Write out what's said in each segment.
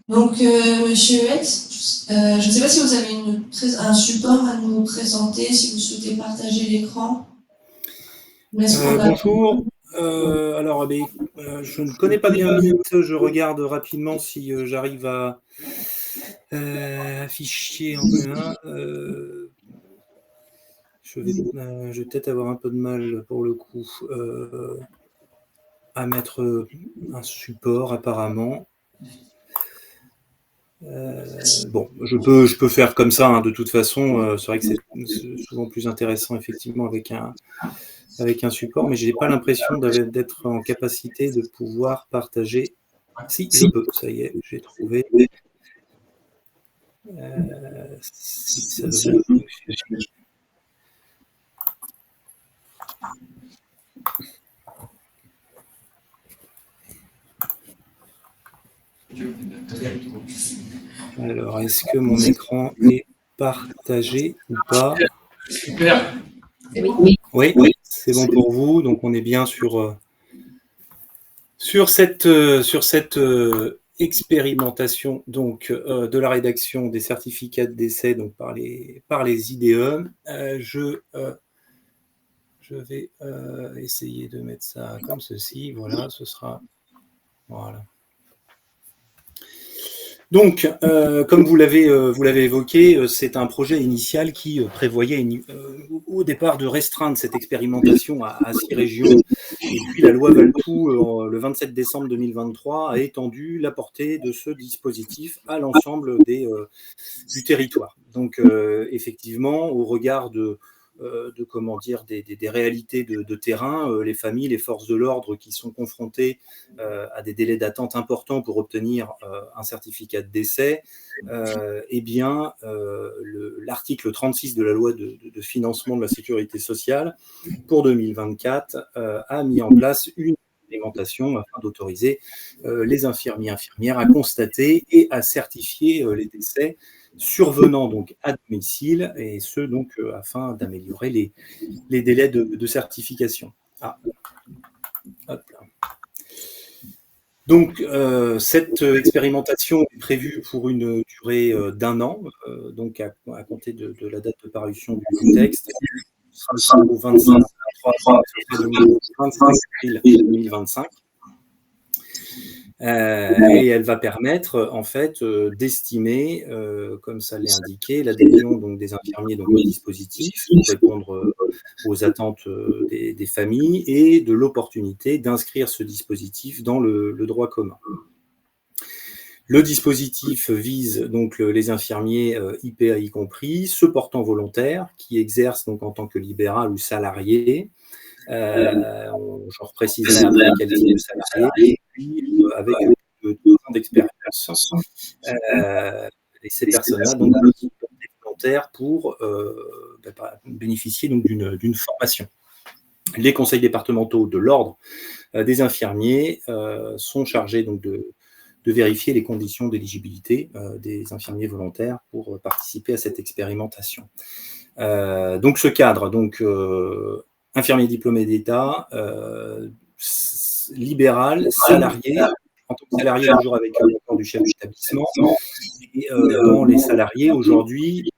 Donc, Monsieur Huet, je ne sais pas si vous avez un support à nous présenter, si vous souhaitez partager l'écran. Bonjour. Alors, je ne connais pas bien Meet. Je regarde rapidement si j'arrive à afficher en commun. Je vais peut-être avoir un peu de mal pour le coup à mettre un support apparemment. Bon, je peux faire comme ça, hein, de toute façon. C'est vrai que c'est souvent plus intéressant effectivement avec un support, mais je n'ai pas l'impression d'être en capacité de pouvoir partager. Si, je peux, ça y est, j'ai trouvé. Si ça veut bien fonctionner. Alors, est-ce que mon écran est partagé ou pas? Super. Oui, c'est bon pour vous. Donc, on est bien sur cette expérimentation donc de la rédaction des certificats de décès donc par les IDE. Je vais essayer de mettre ça comme ceci. Voilà, ce sera voilà. Donc, comme vous l'avez évoqué, c'est un projet initial qui prévoyait au départ de restreindre cette expérimentation à 6 régions. Et puis la loi Valtou, le 27 décembre 2023, a étendu la portée de ce dispositif à l'ensemble du territoire. Donc, effectivement, au regard comment dire, des réalités de terrain, les familles, les forces de l'ordre qui sont confrontées à des délais d'attente importants pour obtenir un certificat de décès, l'article 36 de la loi de financement de la sécurité sociale pour 2024 a mis en place une expérimentation afin d'autoriser les infirmières à constater et à certifier les décès survenant donc à domicile, et ce donc afin d'améliorer les délais de certification. Ah. Hop là. Donc, cette expérimentation est prévue pour une durée d'1 an, donc à compter de la date de parution du texte. Ce sera au 25 avril 2025. Et elle va permettre en fait d'estimer, comme ça l'est indiqué, l'adhésion donc des infirmiers donc, au dispositif pour répondre aux attentes des familles et de l'opportunité d'inscrire ce dispositif dans le droit commun. Le dispositif vise donc les infirmiers IPA y compris, ceux portant volontaires qui exercent donc en tant que libéral ou salarié. Je repréciserai après quel type de salarié, et puis avec 2 ans d'expérience. Et ces personnes-là donc sont volontaires pour bénéficier donc d'une formation. Les conseils départementaux de l'ordre des infirmiers sont chargés donc de vérifier les conditions d'éligibilité des infirmiers volontaires pour participer à cette expérimentation. Donc ce cadre, donc infirmier diplômé d'État, libéral, salarié, en tant que salarié toujours avec l'accord du chef d'établissement. Et dans les salariés, aujourd'hui,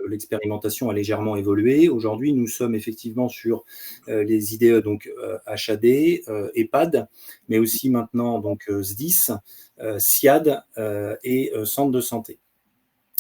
l'expérimentation a légèrement évolué. Aujourd'hui, nous sommes effectivement sur les IDE, donc HAD, EHPAD, mais aussi maintenant donc SDIS, SIAD et centre de santé.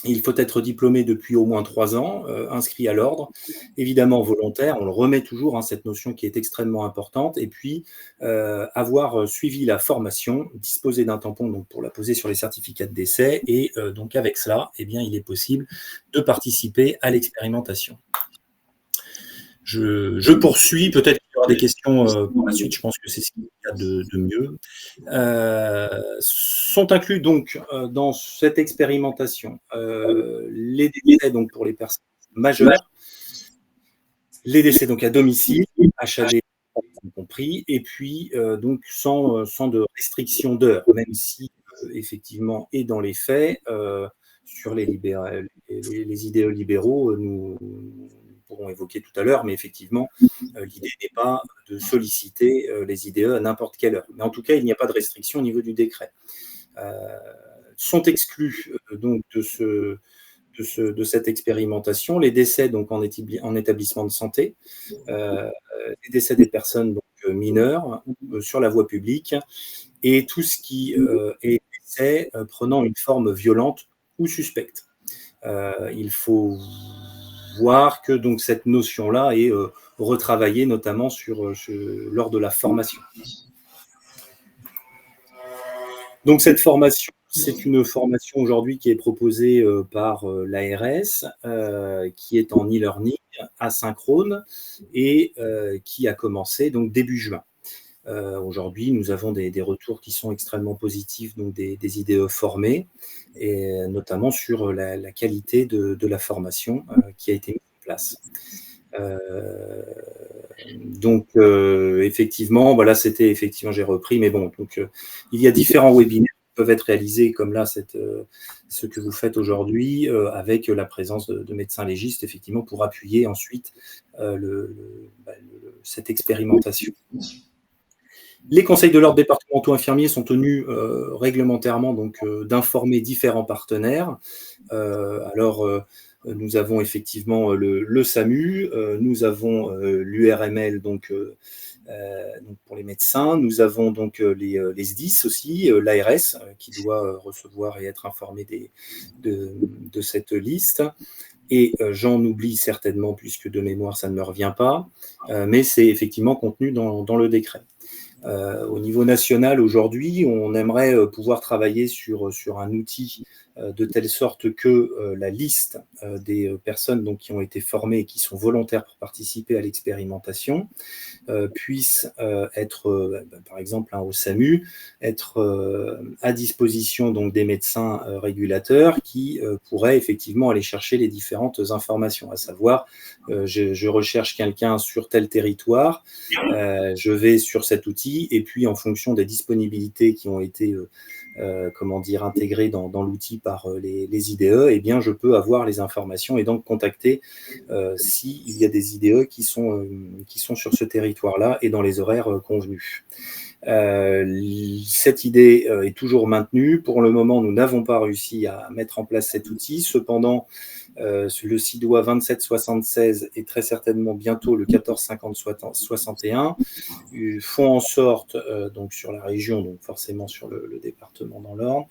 Il faut être diplômé depuis au moins 3 ans, inscrit à l'ordre, évidemment volontaire, on le remet toujours, hein, cette notion qui est extrêmement importante, et puis avoir suivi la formation, disposer d'un tampon donc, pour la poser sur les certificats de décès, et donc avec cela, eh bien, il est possible de participer à l'expérimentation. Je poursuis, peut-être qu'il y aura des questions pour la suite, je pense que c'est ce qu'il y a de mieux. Sont inclus donc dans cette expérimentation les décès donc, pour les personnes majeures, les décès donc, à domicile, HAD compris, et puis donc sans de restriction d'heures, même si effectivement, et dans les faits, sur les IDE libéraux, nous pourrons évoquer tout à l'heure, mais effectivement, l'idée n'est pas de solliciter les IDE à n'importe quelle heure. Mais en tout cas, il n'y a pas de restriction au niveau du décret. Sont exclus donc de cette expérimentation les décès donc en établissement de santé, les décès des personnes donc, mineures sur la voie publique et tout ce qui est décès prenant une forme violente ou suspecte. Il faut voir que donc cette notion-là est retravaillée notamment lors de la formation. Donc cette formation, c'est une formation aujourd'hui qui est proposée par l'ARS, qui est en e-learning asynchrone et qui a commencé donc début juin. Aujourd'hui, nous avons des retours qui sont extrêmement positifs, donc des IDE formés, et notamment sur la qualité de la formation qui a été mise en place. Donc effectivement, voilà, c'était effectivement, j'ai repris, mais bon, donc il y a différents webinaires qui peuvent être réalisés, comme là, ce que vous faites aujourd'hui, avec la présence de médecins légistes, effectivement, pour appuyer ensuite cette expérimentation. Les conseils de l'ordre départementaux infirmiers sont tenus réglementairement donc d'informer différents partenaires. Nous avons effectivement le SAMU, nous avons l'URML donc pour les médecins, nous avons donc les SDIS aussi, l'ARS qui doit recevoir et être informé de cette liste. Et j'en oublie certainement, puisque de mémoire ça ne me revient pas, mais c'est effectivement contenu dans le décret. Au niveau national, aujourd'hui, on aimerait pouvoir travailler sur un outil de telle sorte que la liste des personnes donc, qui ont été formées et qui sont volontaires pour participer à l'expérimentation puisse être, par exemple, au SAMU, être à disposition donc, des médecins régulateurs qui pourraient effectivement aller chercher les différentes informations, à savoir, je recherche quelqu'un sur tel territoire, je vais sur cet outil, et puis en fonction des disponibilités qui ont été intégrées dans l'outil par les IDE, eh bien, je peux avoir les informations et donc contacter s'il y a des IDE qui sont sur ce territoire-là et dans les horaires convenus. Cette idée est toujours maintenue. Pour le moment, nous n'avons pas réussi à mettre en place cet outil. Cependant, le CIDOA 2776 et très certainement bientôt le 1450-61 font en sorte, donc sur la région, donc forcément sur le département dans l'Orne,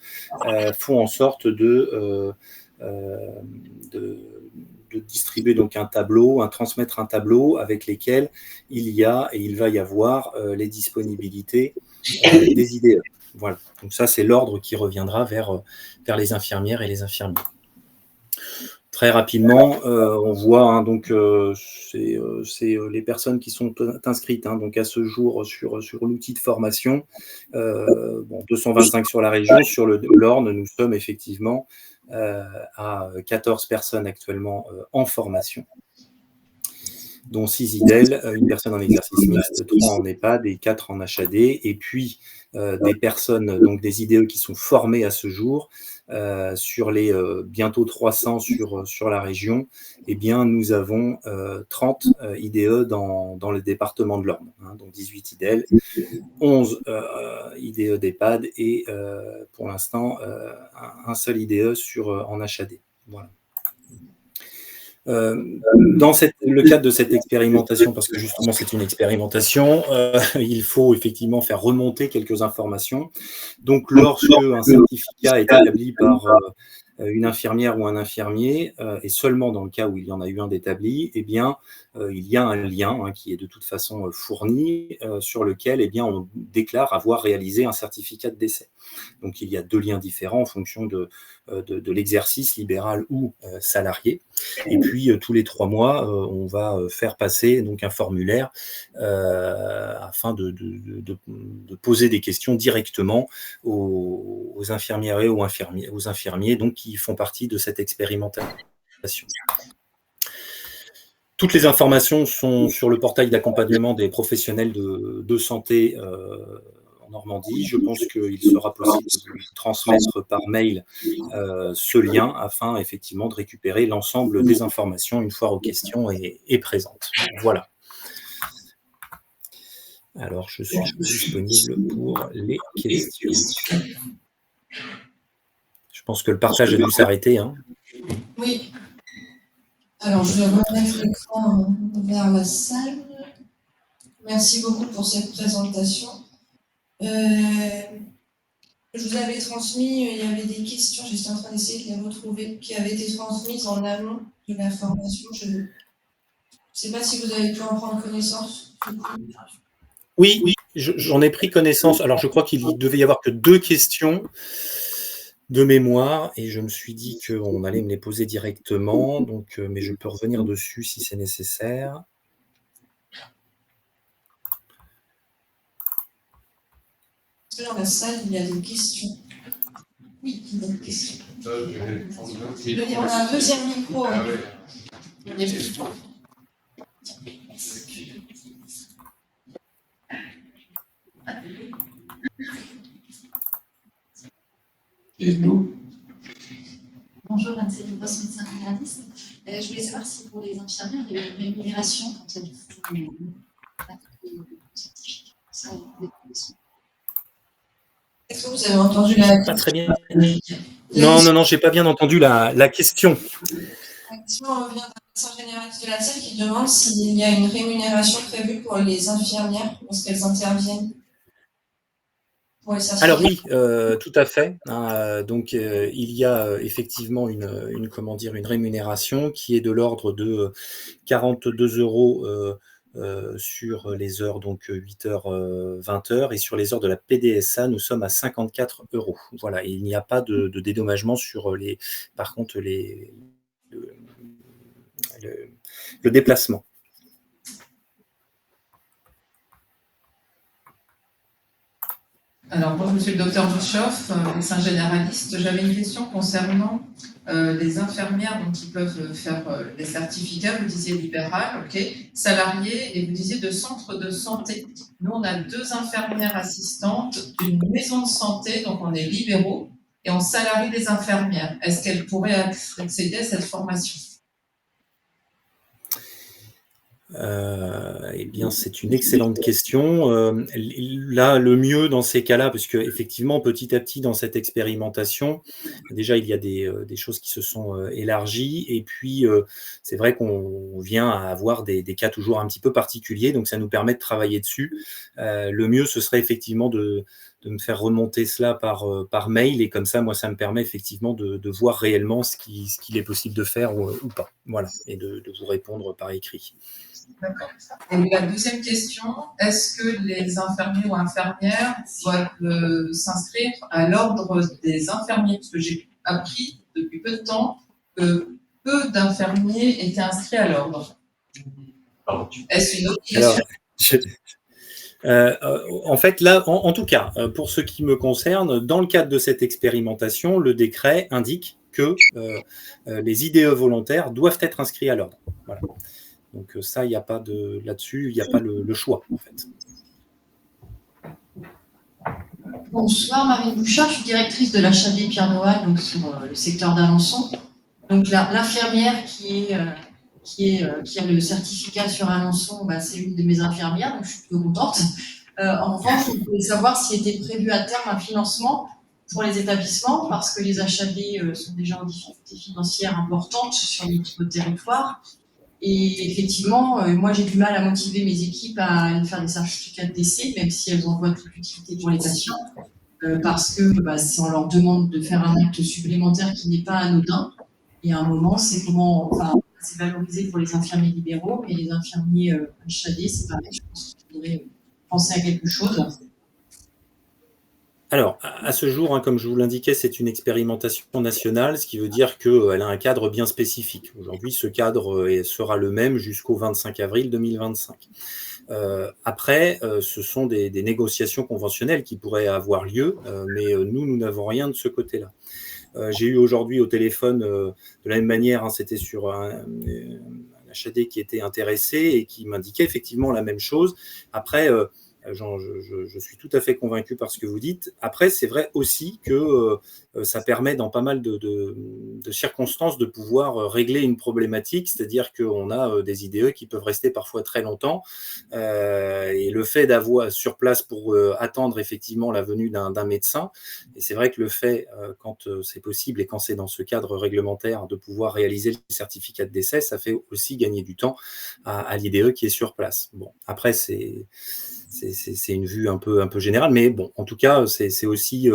font en sorte de distribuer donc un tableau, transmettre un tableau avec lesquels il y a et il va y avoir les disponibilités des IDE. Voilà. Donc ça, c'est l'ordre qui reviendra vers les infirmières et les infirmiers. Très rapidement, on voit donc c'est les personnes qui sont inscrites donc à ce jour sur l'outil de formation. 225 sur la région, sur l'Orne, nous sommes effectivement à 14 personnes actuellement en formation, dont 6 IDEL, une personne en exercice mixte, 3 en EHPAD et 4 en HAD, et puis des personnes, donc des IDE qui sont formées à ce jour, sur les bientôt 300 sur la région, eh bien, nous avons 30 IDE dans le département de l'Orne, donc 18 IDEL, 11 IDE d'EHPAD et pour l'instant un seul IDE en HAD. Voilà. Dans le cadre de cette expérimentation, parce que justement c'est une expérimentation, il faut effectivement faire remonter quelques informations. Donc lorsque un certificat est établi par une infirmière ou un infirmier, et seulement dans le cas où il y en a eu un d'établi, eh bien il y a un lien qui est de toute façon fourni, sur lequel eh bien, on déclare avoir réalisé un certificat de décès. Donc il y a 2 liens différents en fonction de l'exercice libéral ou salarié. Et puis tous les 3 mois, on va faire passer donc un formulaire afin de poser des questions directement aux infirmières et aux infirmiers donc, qui font partie de cette expérimentation. Toutes les informations sont sur le portail d'accompagnement des professionnels de santé en Normandie. Je pense qu'il sera possible de vous transmettre par mail ce lien afin effectivement de récupérer l'ensemble des informations une fois aux questions est présente. Voilà. Alors, je suis disponible pour les questions. Je pense que le partage a dû s'arrêter. Hein. Oui. Alors, je vais remettre l'écran vers la salle. Merci beaucoup pour cette présentation. Je vous avais transmis, il y avait des questions, j'étais en train d'essayer de les retrouver, qui avaient été transmises en amont de la formation. Je ne sais pas si vous avez pu en prendre connaissance. Oui, j'en ai pris connaissance. Alors, je crois qu'il devait y avoir que 2 questions de mémoire et je me suis dit qu'on allait me les poser directement. Donc, mais je peux revenir dessus si c'est nécessaire. Dans la salle, il y a des questions. Oui, il y a des questions. On a un deuxième micro. Bonjour, Anne-Céline Boss, médecin généraliste. Je voulais savoir si pour les infirmières, il y avait une rémunération quand elles font Est-ce que vous avez entendu la Pas très bien. Non, j'ai pas bien entendu la question. La question vient d'un médecin généraliste de la salle qui demande s'il y a une rémunération prévue pour les infirmières lorsqu'elles interviennent. Alors oui, tout à fait. Donc il y a effectivement une rémunération qui est de l'ordre de 42 € sur les heures, donc 8 heures, 20 heures, et sur les heures de la PDSA, nous sommes à 54 €. Voilà, et il n'y a pas de dédommagement sur par contre, le déplacement. Alors, moi, je suis le docteur Bischoff, médecin généraliste. J'avais une question concernant les infirmières donc, qui peuvent faire des certificats, vous disiez libéral, ok, salariés, et vous disiez de centres de santé. Nous, on a 2 infirmières assistantes d'une maison de santé, donc on est libéraux, et on salarie des infirmières. Est-ce qu'elles pourraient accéder à cette formation ? Eh bien, c'est une excellente question. Là, le mieux dans ces cas-là, parce que effectivement, petit à petit, dans cette expérimentation, déjà, il y a des choses qui se sont élargies, et puis c'est vrai qu'on vient à avoir des cas toujours un petit peu particuliers, donc ça nous permet de travailler dessus. Le mieux, ce serait effectivement de me faire remonter cela par mail, et comme ça, moi, ça me permet effectivement de voir réellement ce qu'il est possible de faire ou pas. Voilà, et de vous répondre par écrit. D'accord. Et la deuxième question, est-ce que les infirmiers ou infirmières doivent s'inscrire à l'ordre des infirmiers? Parce que j'ai appris depuis peu de temps que peu d'infirmiers étaient inscrits à l'ordre. Est-ce une obligation? En fait, là, en tout cas, pour ce qui me concerne, dans le cadre de cette expérimentation, le décret indique que les IDE volontaires doivent être inscrits à l'ordre. Voilà. Donc ça, il n'y a pas là-dessus, il n'y a pas le choix, en fait. Bonsoir, Marine Bouchard, je suis directrice de l'HAD Pierre Noël, donc sur le secteur d'Alençon. Donc l'infirmière qui a le certificat sur Alençon, c'est une de mes infirmières, donc je suis plutôt contente. En revanche, je voulais savoir s'il était prévu à terme un financement pour les établissements, parce que les HAD sont déjà en difficulté financière importante sur notre territoire. Et effectivement, moi j'ai du mal à motiver mes équipes à aller faire des certificats de décès, même si elles en voient toute l'utilité pour les patients, parce que on leur demande de faire un acte supplémentaire qui n'est pas anodin. Et à un moment, c'est valorisé pour les infirmiers libéraux, et les infirmiers HAD, c'est pareil, je pense qu'il faudrait penser à quelque chose. Alors, à ce jour, comme je vous l'indiquais, c'est une expérimentation nationale, ce qui veut dire qu'elle a un cadre bien spécifique. Aujourd'hui, ce cadre sera le même jusqu'au 25 avril 2025. Après, ce sont des négociations conventionnelles qui pourraient avoir lieu, mais nous n'avons rien de ce côté-là. J'ai eu aujourd'hui au téléphone, de la même manière, c'était sur un HAD qui était intéressé et qui m'indiquait effectivement la même chose. Après, Je suis tout à fait convaincu par ce que vous dites. Après, c'est vrai aussi que ça permet dans pas mal de circonstances de pouvoir régler une problématique, c'est-à-dire qu'on a des IDE qui peuvent rester parfois très longtemps, et le fait d'avoir sur place pour attendre effectivement la venue d'un médecin, et c'est vrai que le fait, quand c'est possible et quand c'est dans ce cadre réglementaire, de pouvoir réaliser le certificat de décès, ça fait aussi gagner du temps à l'IDE qui est sur place. Bon, après, c'est une vue un peu générale, mais bon, en tout cas, c'est aussi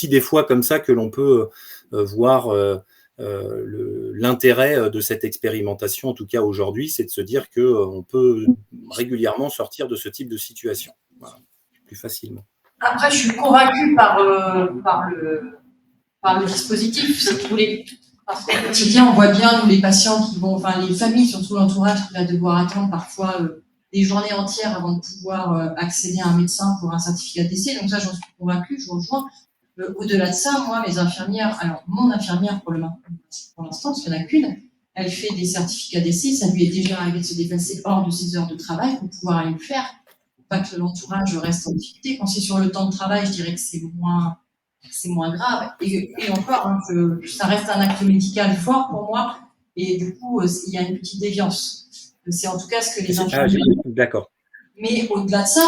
des fois comme ça que l'on peut voir l'intérêt de cette expérimentation, en tout cas aujourd'hui, c'est de se dire qu'on peut régulièrement sortir de ce type de situation, voilà, plus facilement. Après, je suis convaincue par le dispositif, si vous voulez. Parce qu'au quotidien, on voit bien nous, les patients qui vont, enfin les familles, surtout l'entourage, qui va devoir attendre parfois des journées entières avant de pouvoir accéder à un médecin pour un certificat de décès. Donc ça, j'en suis convaincue, je vous rejoins. Au-delà de ça, moi, mes infirmières, alors mon infirmière pour l'instant, parce qu'il n'y en a qu'une, elle fait des certificats d'essai, ça lui est déjà arrivé de se déplacer hors de ses heures de travail pour pouvoir aller le faire, pour pas que l'entourage reste en difficulté. Quand c'est sur le temps de travail, je dirais que c'est moins grave. Et encore, hein, ça reste un acte médical fort pour moi, et du coup, il y a une petite déviance. C'est en tout cas ce que les infirmières... D'accord. Mais au-delà de ça,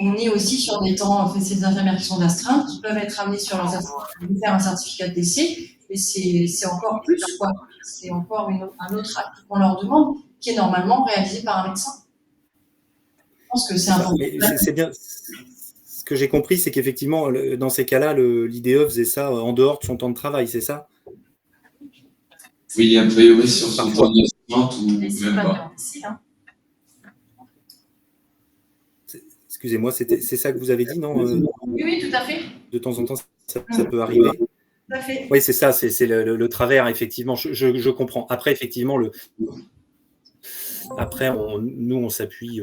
on est aussi sur des temps, ces infirmières qui sont d'astreinte, qui peuvent être amenées sur leurs astreintes pour faire un certificat de décès, et c'est encore plus, quoi. C'est encore un autre acte qu'on leur demande, qui est normalement réalisé par un médecin. Je pense que c'est important. C'est bien. Ce que j'ai compris, c'est qu'effectivement, dans ces cas-là, l'IDE faisait ça en dehors de son temps de travail, c'est ça? Oui, il y a un priori sur son temps d'astreinte ou même pas. Excusez-moi, c'est ça que vous avez dit, non? Oui, tout à fait. De temps en temps, ça peut arriver. Tout à fait. Oui, c'est ça, c'est le travers, effectivement. Je comprends. Après, effectivement, nous, on s'appuie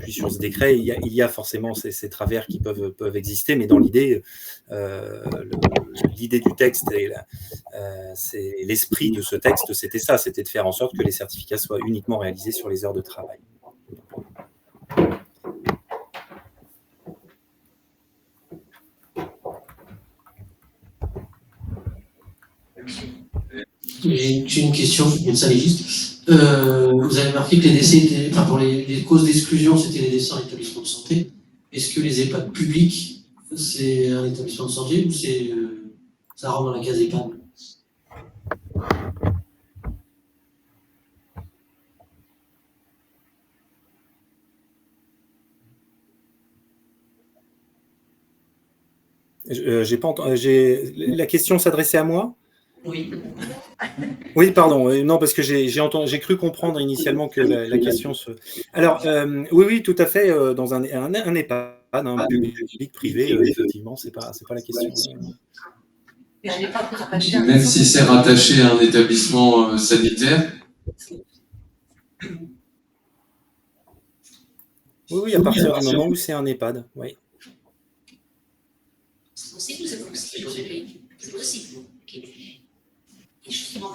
sur ce décret. Il y a forcément ces travers qui peuvent exister, mais dans l'idée, l'idée du texte et c'est l'esprit de ce texte, c'était ça, c'était de faire en sorte que les certificats soient uniquement réalisés sur les heures de travail. J'ai une question, ça est juste. Vous avez marqué que les décès étaient, enfin pour les causes d'exclusion, c'était les décès en établissement de santé. Est-ce que les EHPAD publics, c'est un établissement de santé ou ça rentre dans la case EHPAD? J'ai pas entendu. La question s'adressait à moi? Oui. Oui, pardon. Non, parce que j'ai cru comprendre initialement que la question se... Alors, oui, tout à fait. Dans un EHPAD, un public privé, effectivement, c'est pas la question. Même si c'est rattaché à un établissement sanitaire. Oui, à partir du moment où c'est un EHPAD, oui. On sait que nous avons aussi dans ce pays. C'est possible. Et justement,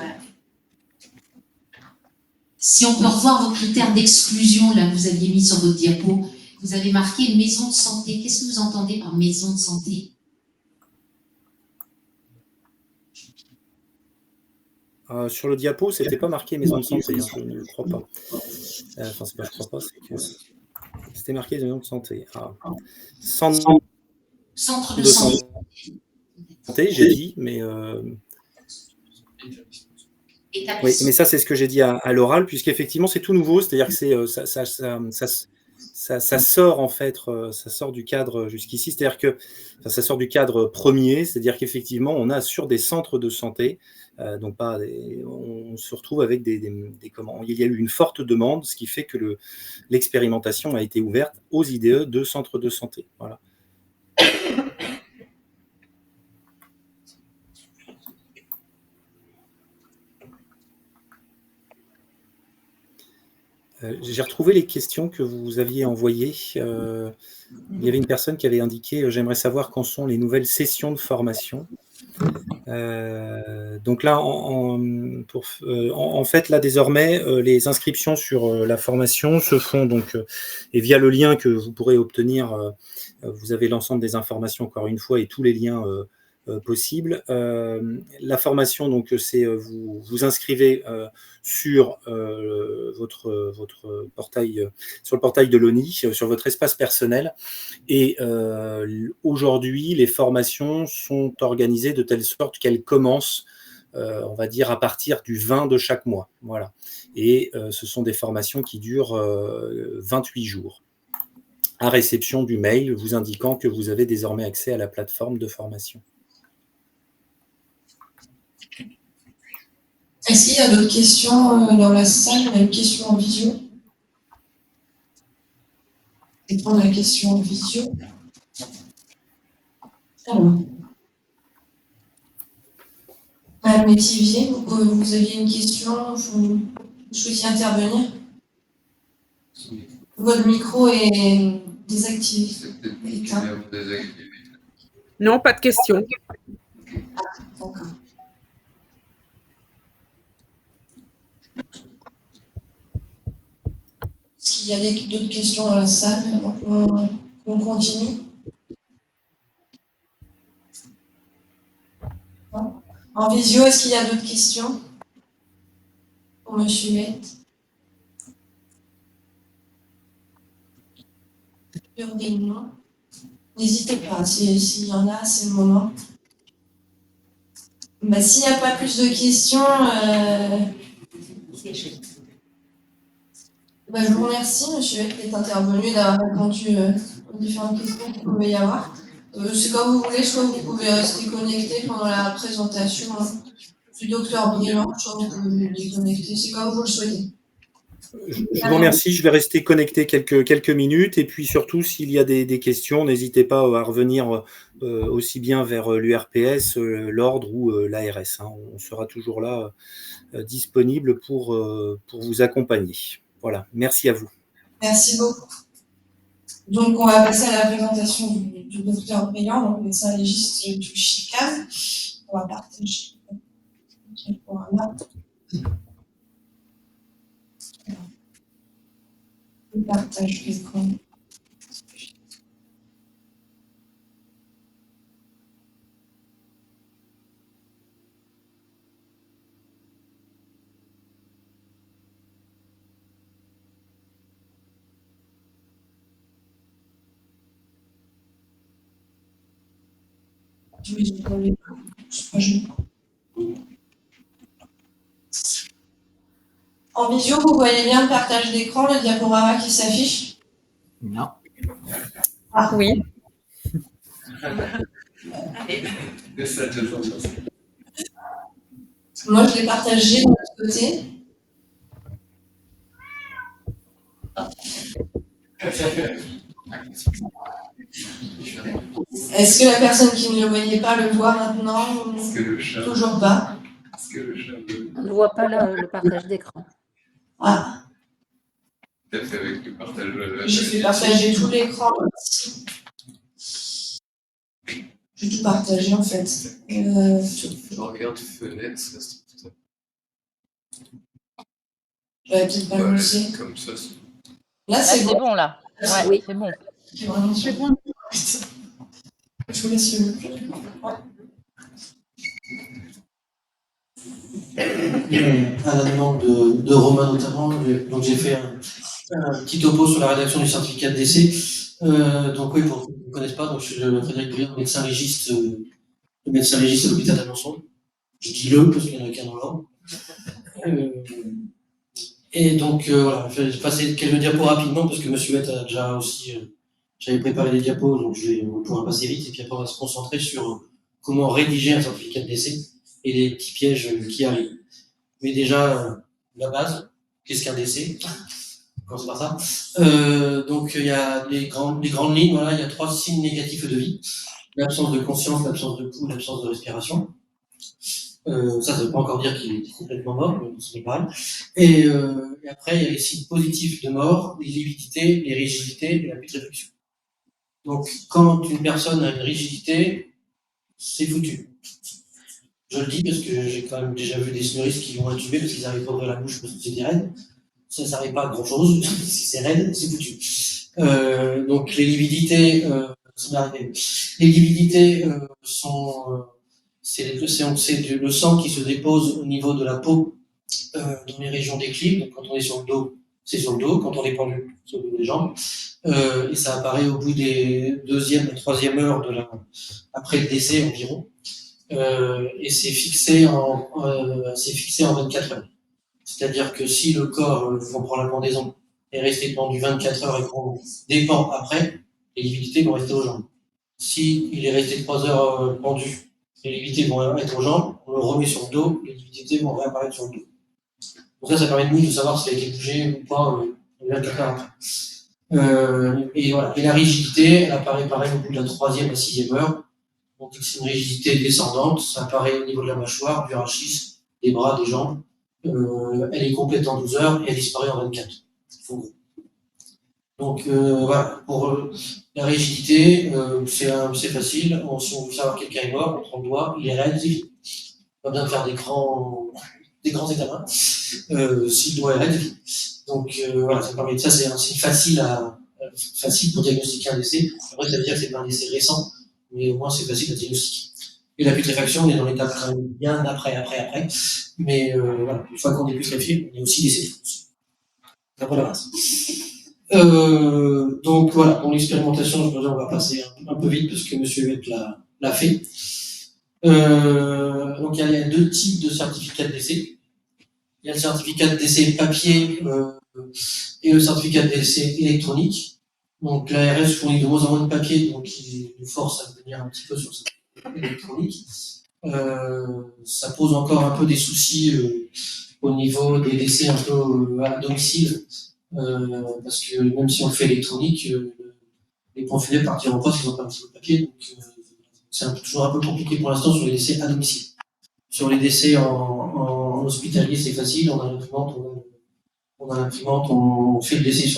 si on peut revoir vos critères d'exclusion, là, que vous aviez mis sur votre diapo, vous avez marqué maison de santé. Qu'est-ce que vous entendez par maison de santé? Sur le diapo, c'était pas marqué maison de santé, hein, je ne crois pas. Enfin, c'est pas je crois pas, c'est que c'était marqué maison de santé. Centre de santé, j'ai dit, mais... Oui, mais ça, c'est ce que j'ai dit à l'oral, puisqu'effectivement, c'est tout nouveau, c'est-à-dire que ça sort en fait, ça sort du cadre jusqu'ici, c'est-à-dire que ça sort du cadre premier, c'est-à-dire qu'effectivement, on a sur des centres de santé, donc on se retrouve avec comment, il y a eu une forte demande, ce qui fait que l'expérimentation a été ouverte aux IDE de centres de santé. Voilà. J'ai retrouvé les questions que vous aviez envoyées. Il y avait une personne qui avait indiqué « J'aimerais savoir quand sont les nouvelles sessions de formation ». Donc là, en fait, là désormais, les inscriptions sur la formation se font donc et via le lien que vous pourrez obtenir, vous avez l'ensemble des informations encore une fois et tous les liens possibles. La formation, donc, c'est vous vous inscrivez sur votre portail, sur le portail de l'ONI, sur votre espace personnel. Et aujourd'hui, les formations sont organisées de telle sorte qu'elles commencent, on va dire, à partir du 20 de chaque mois. Voilà. Et ce sont des formations qui durent 28 jours, à réception du mail vous indiquant que vous avez désormais accès à la plateforme de formation. Est-ce qu'il y a d'autres questions dans la salle? On a une question en visio. Je vais prendre la question en visio. Alors. Madame Métivier, vous aviez une question, vous souhaitiez intervenir? Votre micro est désactivé. Éteint. Non, pas de question. D'accord. Est-ce qu'il y a d'autres questions dans la salle avant qu'on continue? Non. En visio, est-ce qu'il y a d'autres questions pour Monsieur Huette? Non. N'hésitez pas, s'il y en a, c'est le moment. Bah, s'il n'y a pas plus de questions, je vous remercie, Monsieur Huette, d'être intervenu, d'avoir répondu aux différentes questions qu'il pouvait y avoir. C'est comme vous voulez, soit vous pouvez rester connecté pendant la présentation du docteur Brillant, soit vous pouvez vous déconnecter, c'est comme vous le souhaitez. Je vous remercie, je vais rester connecté quelques minutes et puis surtout s'il y a des questions, n'hésitez pas à revenir aussi bien vers l'URPS, l'ordre ou l'ARS. On sera toujours là disponible pour vous accompagner. Voilà, merci à vous. Merci beaucoup. Donc on va passer à la présentation du docteur Brillant, donc médecin légiste du CHICAV. On va partager le programme. Je partage l'écran. En visio, vous voyez bien le partage d'écran, le diaporama qui s'affiche? Non. Ah. Oui. Moi, je l'ai partagé de l'autre côté. Est-ce que la personne qui ne le voyait pas le voit maintenant ou toujours pas? On ne voit pas le partage d'écran. Ah. Peut-être avec le partage. J'ai fait partager tout l'écran. J'ai tout partagé en fait. Je regarde fenêtre, ça se trouve. J'avais peut-être pas lancé. Comme ça. Là, c'est bon. Bon là. Ouais, oui, c'est bon. C'est bon. Je vous laisse le micro. À la demande de Romain notamment, donc j'ai fait un petit topo sur la rédaction du certificat de décès. Donc oui, pour ceux qui ne me connaissent pas, donc je suis Frédéric Brillant, médecin légiste à l'hôpital d'Alençon. Je dis le parce qu'il n'y en a qu'un dans l'ordre. Et donc voilà, je vais passer quelques diapos rapidement parce que Monsieur Huette a déjà aussi, j'avais préparé des diapos, donc on pourra passer vite et puis après on va se concentrer sur comment rédiger un certificat de décès et les petits pièges qui arrivent. Mais déjà, la base, qu'est-ce qu'un décès? On commence par ça. Donc il y a les grandes lignes, voilà, il y a 3 signes négatifs de vie. L'absence de conscience, l'absence de pouls, l'absence de respiration. Ça ne veut pas encore dire qu'il est complètement mort, mais c'est pareil. Et après, il y a les signes positifs de mort, les lividités, les rigidités et la putréfaction. Donc, quand une personne a une rigidité, c'est foutu. Je le dis parce que j'ai quand même déjà vu des snurristes qui vont intuber parce qu'ils n'arrivent pas à ouvrir la bouche parce que c'est des raides. Ça ne s'arrête pas à grand chose. Si c'est raide, c'est foutu. Donc les lividités, ça m'est arrivé. Les lividités c'est le sang qui se dépose au niveau de la peau dans les régions des clips. Donc quand on est sur le dos, c'est sur le dos. Quand on est pendu, c'est au niveau des jambes. Et ça apparaît au bout des 2e et 3e heures après le décès environ. Et c'est fixé en 24 heures. C'est-à-dire que si le corps, on prend la pendaison, est resté pendu 24 heures et qu'on dépend après, les lividités vont rester aux jambes. Si il est resté 3 heures pendu, les lividités vont être aux jambes, on le remet sur le dos, les lividités vont réapparaître sur le dos. Donc ça permet de nous de savoir s'il a été bougé ou pas 24 heures après. Et voilà. Et la rigidité, elle apparaît pareil au bout de la 3e à 6e heure. Donc c'est une rigidité descendante, ça apparaît au niveau de la mâchoire, du rachis, des bras, des jambes. Elle est complète en 12 heures et elle disparaît en 24. Donc voilà, pour la rigidité, c'est facile. Si on veut savoir que quelqu'un est mort, on prend le doigt, il est raide, c'est fini. Pas besoin de faire des grands examens. Si le doigt est raide, c'est fini. Donc voilà, ça permet de ça, c'est facile pour diagnostiquer un décès. Après, ça veut dire que c'est pas un décès récent, mais au moins c'est facile à diagnostiquer. Et la putréfaction, on est dans l'étape bien après. Mais voilà, une fois qu'on est putréfié, on est aussi décédé. Voilà. Donc voilà, pour l'expérimentation, je pense qu'on va passer un peu vite parce que M. Huette l'a fait. Donc il y a 2 types de certificats de décès. Il y a le certificat de décès papier et le certificat de décès électronique. Donc l'ARS fournit de moins en moins de papier, donc il nous force à venir un petit peu sur cette électronique. Ça pose encore un peu des soucis au niveau des décès un peu à domicile, parce que même si on le fait électronique, les pompes funèbres partiront pas s'ils n'ont pas un petit peu de papier. Donc c'est toujours un peu compliqué pour l'instant sur les décès à domicile. Sur les décès en hospitalier, c'est facile, on a l'imprimante, on fait le décès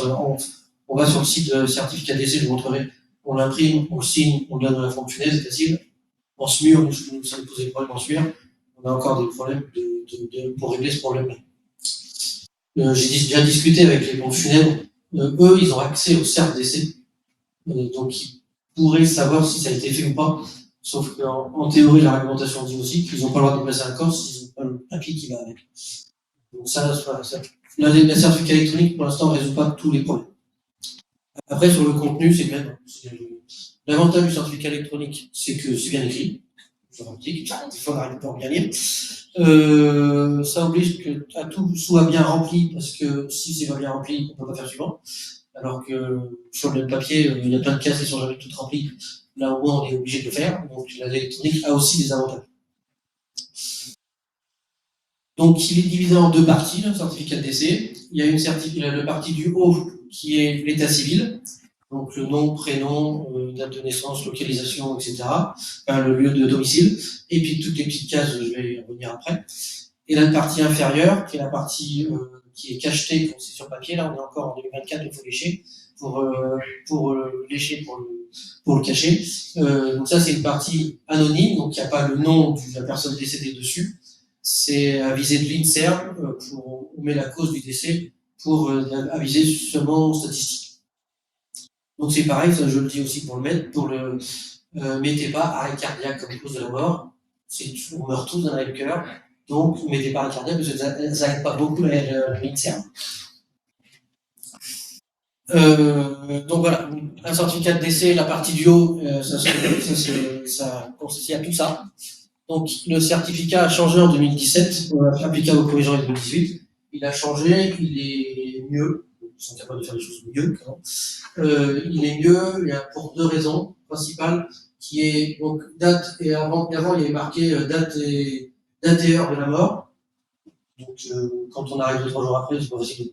on va sur le site de certificat de décès, je vous montrerai, on l'imprime, on le signe, on le donne à la pompe funèbre, c'est facile. En SMUR, nous sommes posé des problèmes en SMUR, on a encore des problèmes pour régler ce problème-là. J'ai bien discuté avec les pompes funèbres, eux, ils ont accès au certes décès, donc ils pourraient savoir si ça a été fait ou pas, sauf qu'en théorie, la réglementation dit aussi qu'ils n'ont pas le droit de déplacer un corps s'ils n'ont pas le papier qui va avec. Donc la certificat électronique, pour l'instant, ne résout pas tous les problèmes. Après, sur le contenu, c'est bien. L'avantage du certificat électronique, c'est que c'est bien écrit. Il faut arriver à bien lire. Ça oblige que tout soit bien rempli, parce que si c'est pas bien rempli, on ne peut pas faire suivant. Alors que sur le papier, il y a plein de cases qui sont jamais toutes remplies. Là, au moins, on est obligé de le faire. Donc, l'électronique a aussi des avantages. Donc, il est divisé en 2 parties, le certificat de décès. Il y a la partie du haut qui est l'état civil. Donc, le nom, prénom, date de naissance, localisation, etc. Enfin, le lieu de domicile. Et puis, toutes les petites cases, je vais y revenir après. Et la partie inférieure, qui est la partie qui est cachetée, quand c'est sur papier. Là, on est encore en 2024, il faut lécher pour lécher, pour le cacher. Donc ça, c'est une partie anonyme, donc il n'y a pas le nom de la personne décédée dessus. C'est avisé de l'INSERM, on met la cause du décès pour aviser seulement aux statistiques. Donc c'est pareil, ça je le dis aussi pour le mettez pas arrêt cardiaque comme cause de la mort. On meurt tous d'un arrêt de cœur, donc ne mettez pas arrêt cardiaque parce que ça n'aide pas beaucoup l'INSERM. Donc voilà, un certificat de décès, la partie du haut, ça consiste à tout ça. Donc le certificat a changé en 2017, applicable au 1er janvier 2018. Il a changé, il est mieux, ils sont capables de faire des choses mieux. Il est mieux pour 2 raisons principales, qui est donc date et avant il y avait marqué date et heure de la mort. Donc quand on arrive 2-3 jours après, c'est pas facile de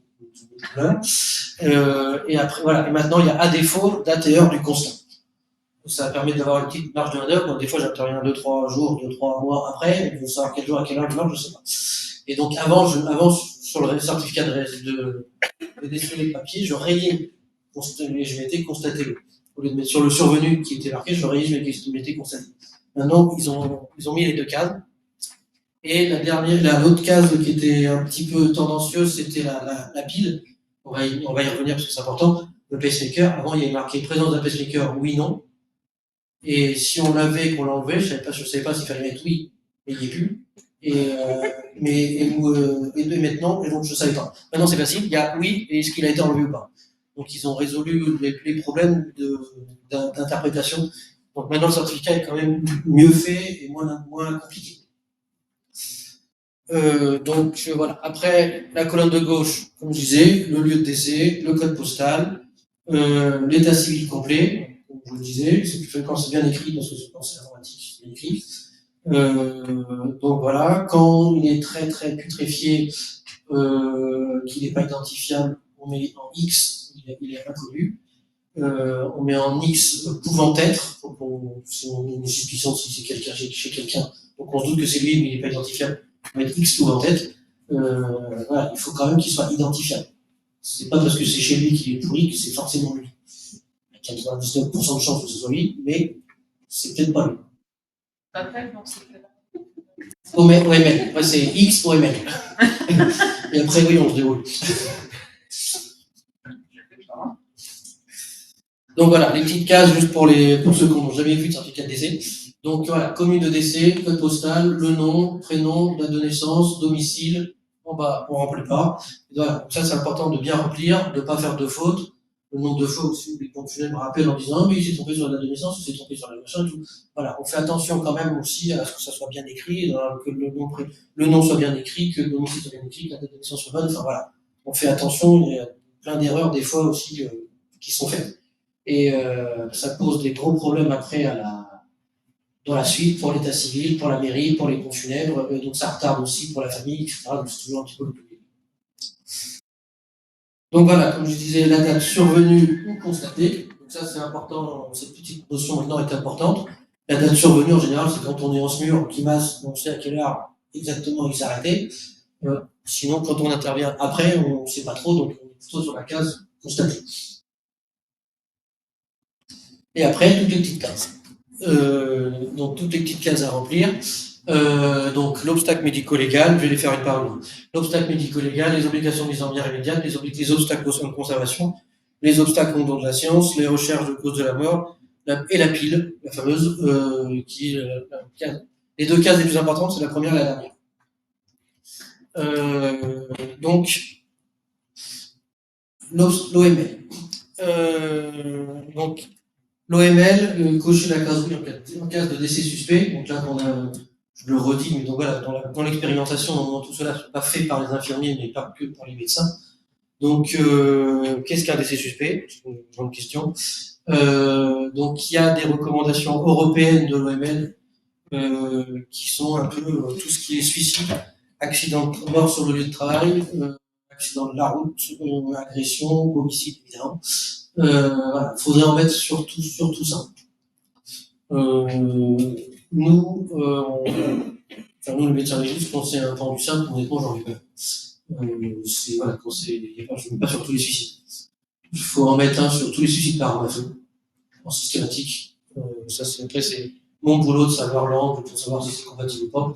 et après voilà, et maintenant il y a à défaut date et heure du constat. Ça permet d'avoir une petite marge de manœuvre. Donc, des fois, j'interviens 2-3 jours, 2-3 mois après, je veux savoir quel jour, à quelle heure je meurs, je sais pas. Et donc, avant, sur le certificat de déceler le papier, je rayais, je mettais constaté. Au lieu de mettre sur le survenu qui était marqué, je rayais, je mettais constaté. Maintenant, ils ont mis les 2 cases. Et l'autre case qui était un petit peu tendancieuse, c'était la pile. On va y revenir parce que c'est important. Le pacemaker, avant il y avait marqué présence d'un pacemaker, oui, non. Et si on l'avait, qu'on l'enlevait, je savais pas s'il fallait mettre oui, mais il n'y est plus. Et maintenant, et donc je savais pas. Maintenant c'est facile, il y a oui, et est-ce qu'il a été enlevé ou pas. Donc ils ont résolu les problèmes d'interprétation. Donc maintenant le certificat est quand même mieux fait et moins compliqué. Donc voilà. Après, la colonne de gauche, comme je disais, le lieu de décès, le code postal, l'état civil complet, comme je vous le disais, c'est plus quand c'est bien écrit, parce que quand c'est informatique, c'est bien écrit. Donc voilà, quand il est très très putréfié, qu'il n'est pas identifiable, on met en X, il est inconnu. On met en X pouvant être, si on a une suspicion si c'est quelqu'un chez quelqu'un, donc on se doute que c'est lui, mais il n'est pas identifiable, on met X pouvant être. Voilà, il faut quand même qu'il soit identifiable. C'est pas parce que c'est chez lui qu'il est pourri que c'est forcément lui. Il y a 99% de chances que ce soit lui, mais c'est peut-être pas lui. Après, non, c'est que OML, ouais, c'est X OML. Et après, oui, on se déroule. Donc voilà, les petites cases juste pour ceux qui n'ont jamais vu de certificat de décès. Donc voilà, commune de décès, code postal, le nom, prénom, date de naissance, domicile. En bas, on ne remplit pas. Et voilà, donc ça c'est important de bien remplir, de ne pas faire de fautes. Le nombre de fois aussi, les fonctionnaires me rappellent en disant, mais il s'est trompé sur la date de naissance, il s'est trompé sur la machin et tout. Voilà, on fait attention quand même aussi à ce que ça soit bien écrit, que le nom soit bien écrit, que le domicile soit bien écrit, que la date de naissance soit bonne. Enfin voilà, on fait attention, il y a plein d'erreurs des fois aussi qui sont faites. Et ça pose des gros problèmes après dans la suite pour l'état civil, pour la mairie, pour les ponts funèbres, donc ça retarde aussi pour la famille, etc. Donc c'est toujours un petit peu le public. Donc voilà, comme je disais, la date survenue ou constatée. Donc ça c'est important, cette petite notion maintenant est importante. La date survenue en général, c'est quand on est en SMUR, qui masse, on sait à quelle heure exactement il s'est arrêté. Sinon, quand on intervient après, on ne sait pas trop, donc on est plutôt sur la case constatée. Et après, toutes les petites cases. Donc, toutes les petites cases à remplir. Donc, l'obstacle médico-légal, je vais les faire une par une. L'obstacle médico-légal, les obligations de mise en lumière immédiate, les obstacles aux soins de conservation, les obstacles au don de la science, les recherches de cause de la mort, et la pile, la fameuse, les deux cases les plus importantes, c'est la première et la dernière. Donc, l'OML. Donc, l'OML, cocher la case oui en cas de décès suspect. Donc là, je le redis, mais donc voilà, dans l'expérimentation, tout cela n'est pas fait par les infirmiers, mais pas que par les médecins. Donc, qu'est-ce qu'un décès suspect? C'est une grande question. Donc, il y a des recommandations européennes de l'OML qui sont un peu tout ce qui est suicide, accident, mort sur le lieu de travail, accident de la route, agression, homicide, évidemment. Voilà, faudrait en mettre sur tout ça. Nous, le médecin légiste, quand c'est un pendu simple, honnêtement, j'en ai peur. Voilà, je ne mets pas sur tous les suicides. Il faut en mettre un sur tous les suicides par arme à feu, en systématique. Après, c'est mon boulot de savoir l'angle pour savoir si c'est compatible ou pas.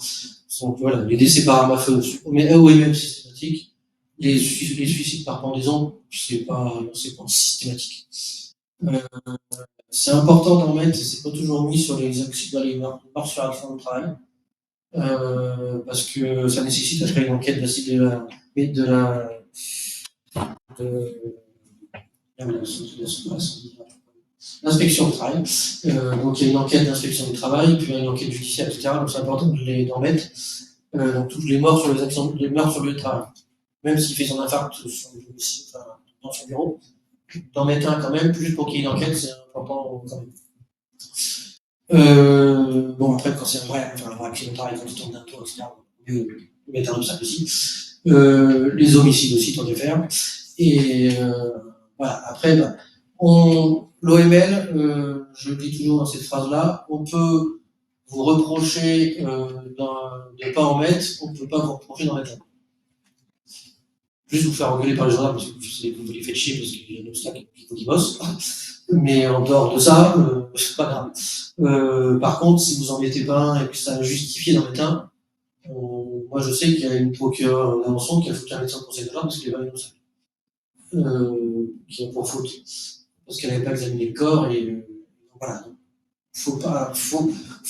Donc voilà, les décès par arme à feu, mais même systématique. Les suicides par pendaison, c'est pas systématique. C'est important d'en mettre, et c'est pas toujours mis sur les morts sur accident de travail, parce que ça nécessite après une enquête de l'inspection du travail. Donc il y a une enquête d'inspection du travail, puis une enquête judiciaire, etc. Donc c'est important d'en mettre. Donc toutes les morts sur les morts sur le lieu de travail. Même s'il fait son infarct dans son bureau, d'en mettre un quand même, juste pour qu'il y ait une enquête, c'est important quand même. Bon, après, quand c'est un vrai accident de travail, quand il tombe d'un toit, etc., on peut mettre un obstacle aussi. Les homicides aussi, tant qu'à faire. Et voilà, après, l'OML, je le dis toujours dans cette phrase-là, on peut vous reprocher de ne pas en mettre, on ne peut pas vous reprocher d'en mettre un. Juste vous faire engueuler par les gendarmes parce que vous les faites chier parce qu'il y a un obstacle qu'il faut qu'ils bossent. Mais en dehors de ça, c'est pas grave. Par contre, si vous en mettez pas un et que ça a justifié d'en mettre un, Moi, je sais qu'il y a une procureure d'Alençon qui a foutu un médecin de conseil de l'ordre parce qu'il est pas une sac. Qui a pour faute. Parce qu'elle n'avait pas examiné le corps et voilà. Faut pas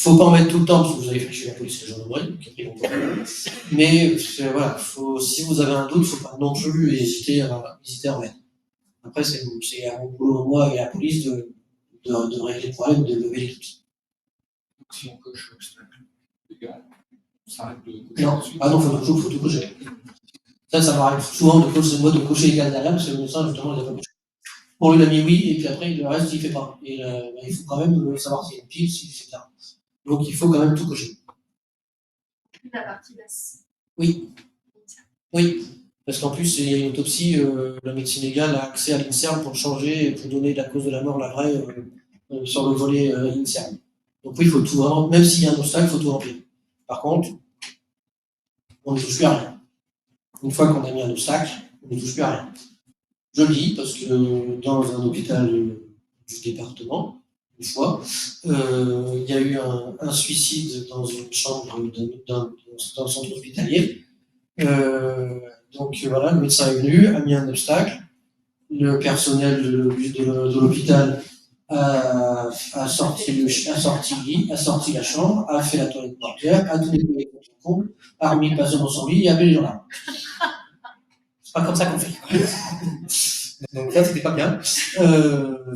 en mettre tout le temps parce que vous allez faire chez la police et la gendarmerie, qui après vont pas. Mais voilà, si vous avez un doute, faut pas non plus hésiter à remettre. Après, c'est à mon boulot, moi et à la police, de régler le problème, de lever les doutes. Donc, si on coche l'obstacle légal, on s'arrête de cocher. Non, ah non, faut tout cocher. Ça m'arrive souvent de cocher légal derrière, parce que le médecin, justement, il a pas coché. Pour lui, il a mis oui, et puis après, le reste, il fait pas. Et il faut quand même savoir s'il y a une pile, etc. Donc, il faut quand même tout cocher. La partie basse. Oui. Oui. Parce qu'en plus, il y a une autopsie, la médecine légale a accès à l'INSERM pour changer et pour donner la cause de la mort, la vraie, sur le volet INSERM. Donc oui, il faut tout vraiment, même s'il y a un obstacle, il faut tout remplir. Par contre, on ne touche plus à rien. Une fois qu'on a mis un obstacle, on ne touche plus à rien. Je le dis parce que dans un hôpital du département, une fois, il y a eu un suicide dans une chambre dans le centre hospitalier. Donc voilà, le médecin est venu, a mis un obstacle. Le personnel de l'hôpital a sorti le lit, a sorti la chambre, a fait la toilette portière, a tout nettoyé contre le comble, a remis le patient dans son lit et a appelé les gendarmes. C'est pas comme ça qu'on fait. Donc là, c'était pas bien.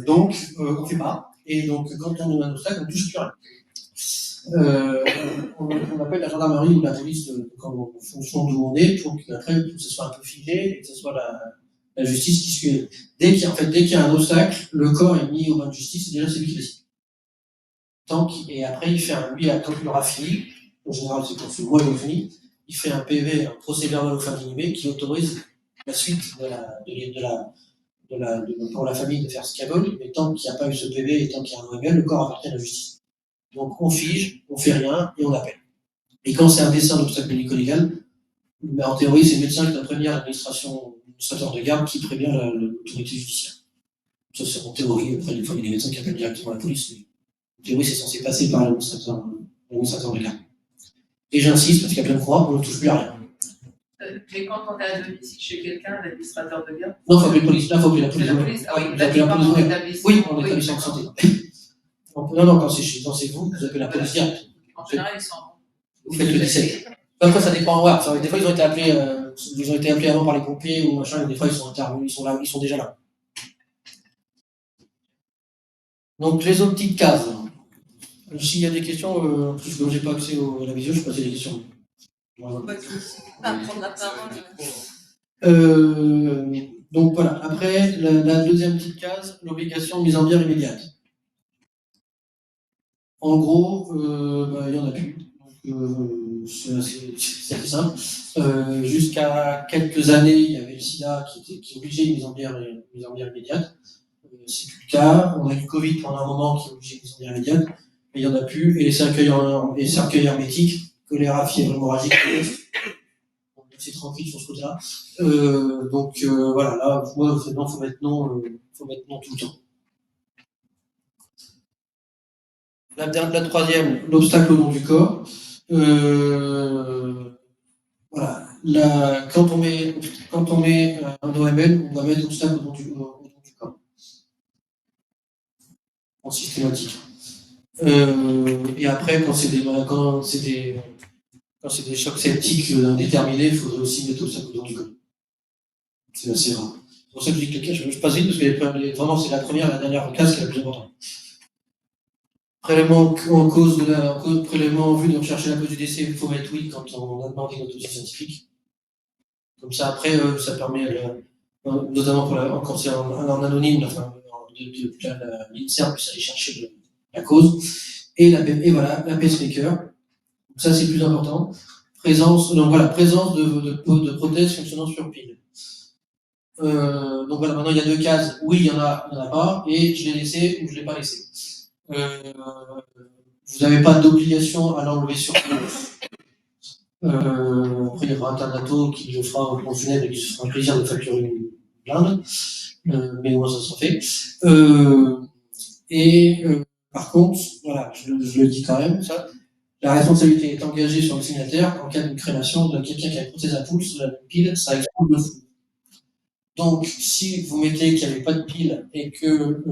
Donc, on fait pas. Et donc, quand on a un obstacle, on touche plus rien. On appelle la gendarmerie ou la police en fonction d'où on est pour qu'après, que ce soit un peu filé et que ce soit la justice qui suit. Dès qu'il y a un obstacle, le corps est mis au bain de justice, et déjà c'est lui qui décide. Et après, il fait quand il aura fini, en général c'est pour ce mois il fini, il fait un PV, un procès-verbal aux fins inhumées, qui autorise la suite pour la famille de faire ce qu'elle veut, mais tant qu'il n'y a pas eu ce PV et tant qu'il y a un OML, le corps appartient à la justice. Donc on fige, on fait rien et on appelle. Et quand c'est un dessin d'obstacle médico-légal, en théorie, c'est le médecin qui doit prévenir l'administrateur de garde qui prévient l'autorité judiciaire. Ça, c'est en théorie. Après, des fois, il y a des médecins qui appellent directement la police. Mais en théorie, c'est censé passer par l'administrateur de garde. Et j'insiste, parce qu'il y a plein de fois, on ne touche plus à rien. Mais quand on est à domicile chez quelqu'un, l'administrateur de garde. Non, il faut appeler la police. Là, il faut appeler la police. La police. Ah oui, vous appelez la police. Oui, on est établissement de santé. Non, quand c'est vous appelez la police directe. En général, ils sont. Vous faites le 17. Après, ça dépend. Ouais, des fois, ils ont été appelés avant par les pompiers ou machin, et des fois, ils sont intervenus, ils sont déjà là. Donc, les autres petites cases. S'il y a des questions, en plus, comme j'ai pas accès à la visio, je peux passer des questions. Voilà. Donc, voilà. Après, la deuxième petite case, l'obligation de mise en bière immédiate. En gros, il n'y en a plus. C'est assez simple. Jusqu'à quelques années, il y avait le SIDA qui obligeait une mise en bière immédiate. C'est plus le cas. On a eu le Covid pendant un moment qui obligeait une mise en bière immédiate, mais il n'y en a plus. Et les cercueils hermétiques, choléra, fièvre hémorragique, c'est tranquille sur ce côté-là. Voilà, là, maintenant, faut mettre non tout le temps. La troisième, l'obstacle au long du corps. Voilà. Quand on met un OML, on va mettre obstacle au long du corps. En systématique. Et après, quand c'est des chocs septiques indéterminés, il faudrait aussi mettre obstacle au long du corps. C'est assez rare. C'est pour ça que je dis que je passe vite, parce que vraiment, c'est la première et la dernière case qui est la plus importante. Prélèvement prélèvement en vue de rechercher la cause du décès, il faut mettre oui quand on a demandé une autopsie scientifique. Comme ça, après, ça permet, notamment quand c'est en anonyme, enfin, l'INSERM puisse aller chercher la cause. Et voilà, la pacemaker. Donc ça, c'est le plus important. Présence de prothèses fonctionnant sur pile. Donc voilà, maintenant il y a deux cases. Oui, il y en a pas, et je l'ai laissé ou je l'ai pas laissé. Vous n'avez pas d'obligation à l'enlever sur place. Après, il y aura un Tanato qui le fera au plan funèbre et qui se fera un plaisir de facturer une blinde. Mais au moins, ça sera fait. Par contre, voilà, je le dis quand même, ça, La responsabilité est engagée sur le signataire en cas d'une crémation de quelqu'un qui a une prothèse à pouce sous la même pile, ça expose le flou. Donc, si vous mettez qu'il n'y avait pas de pile et que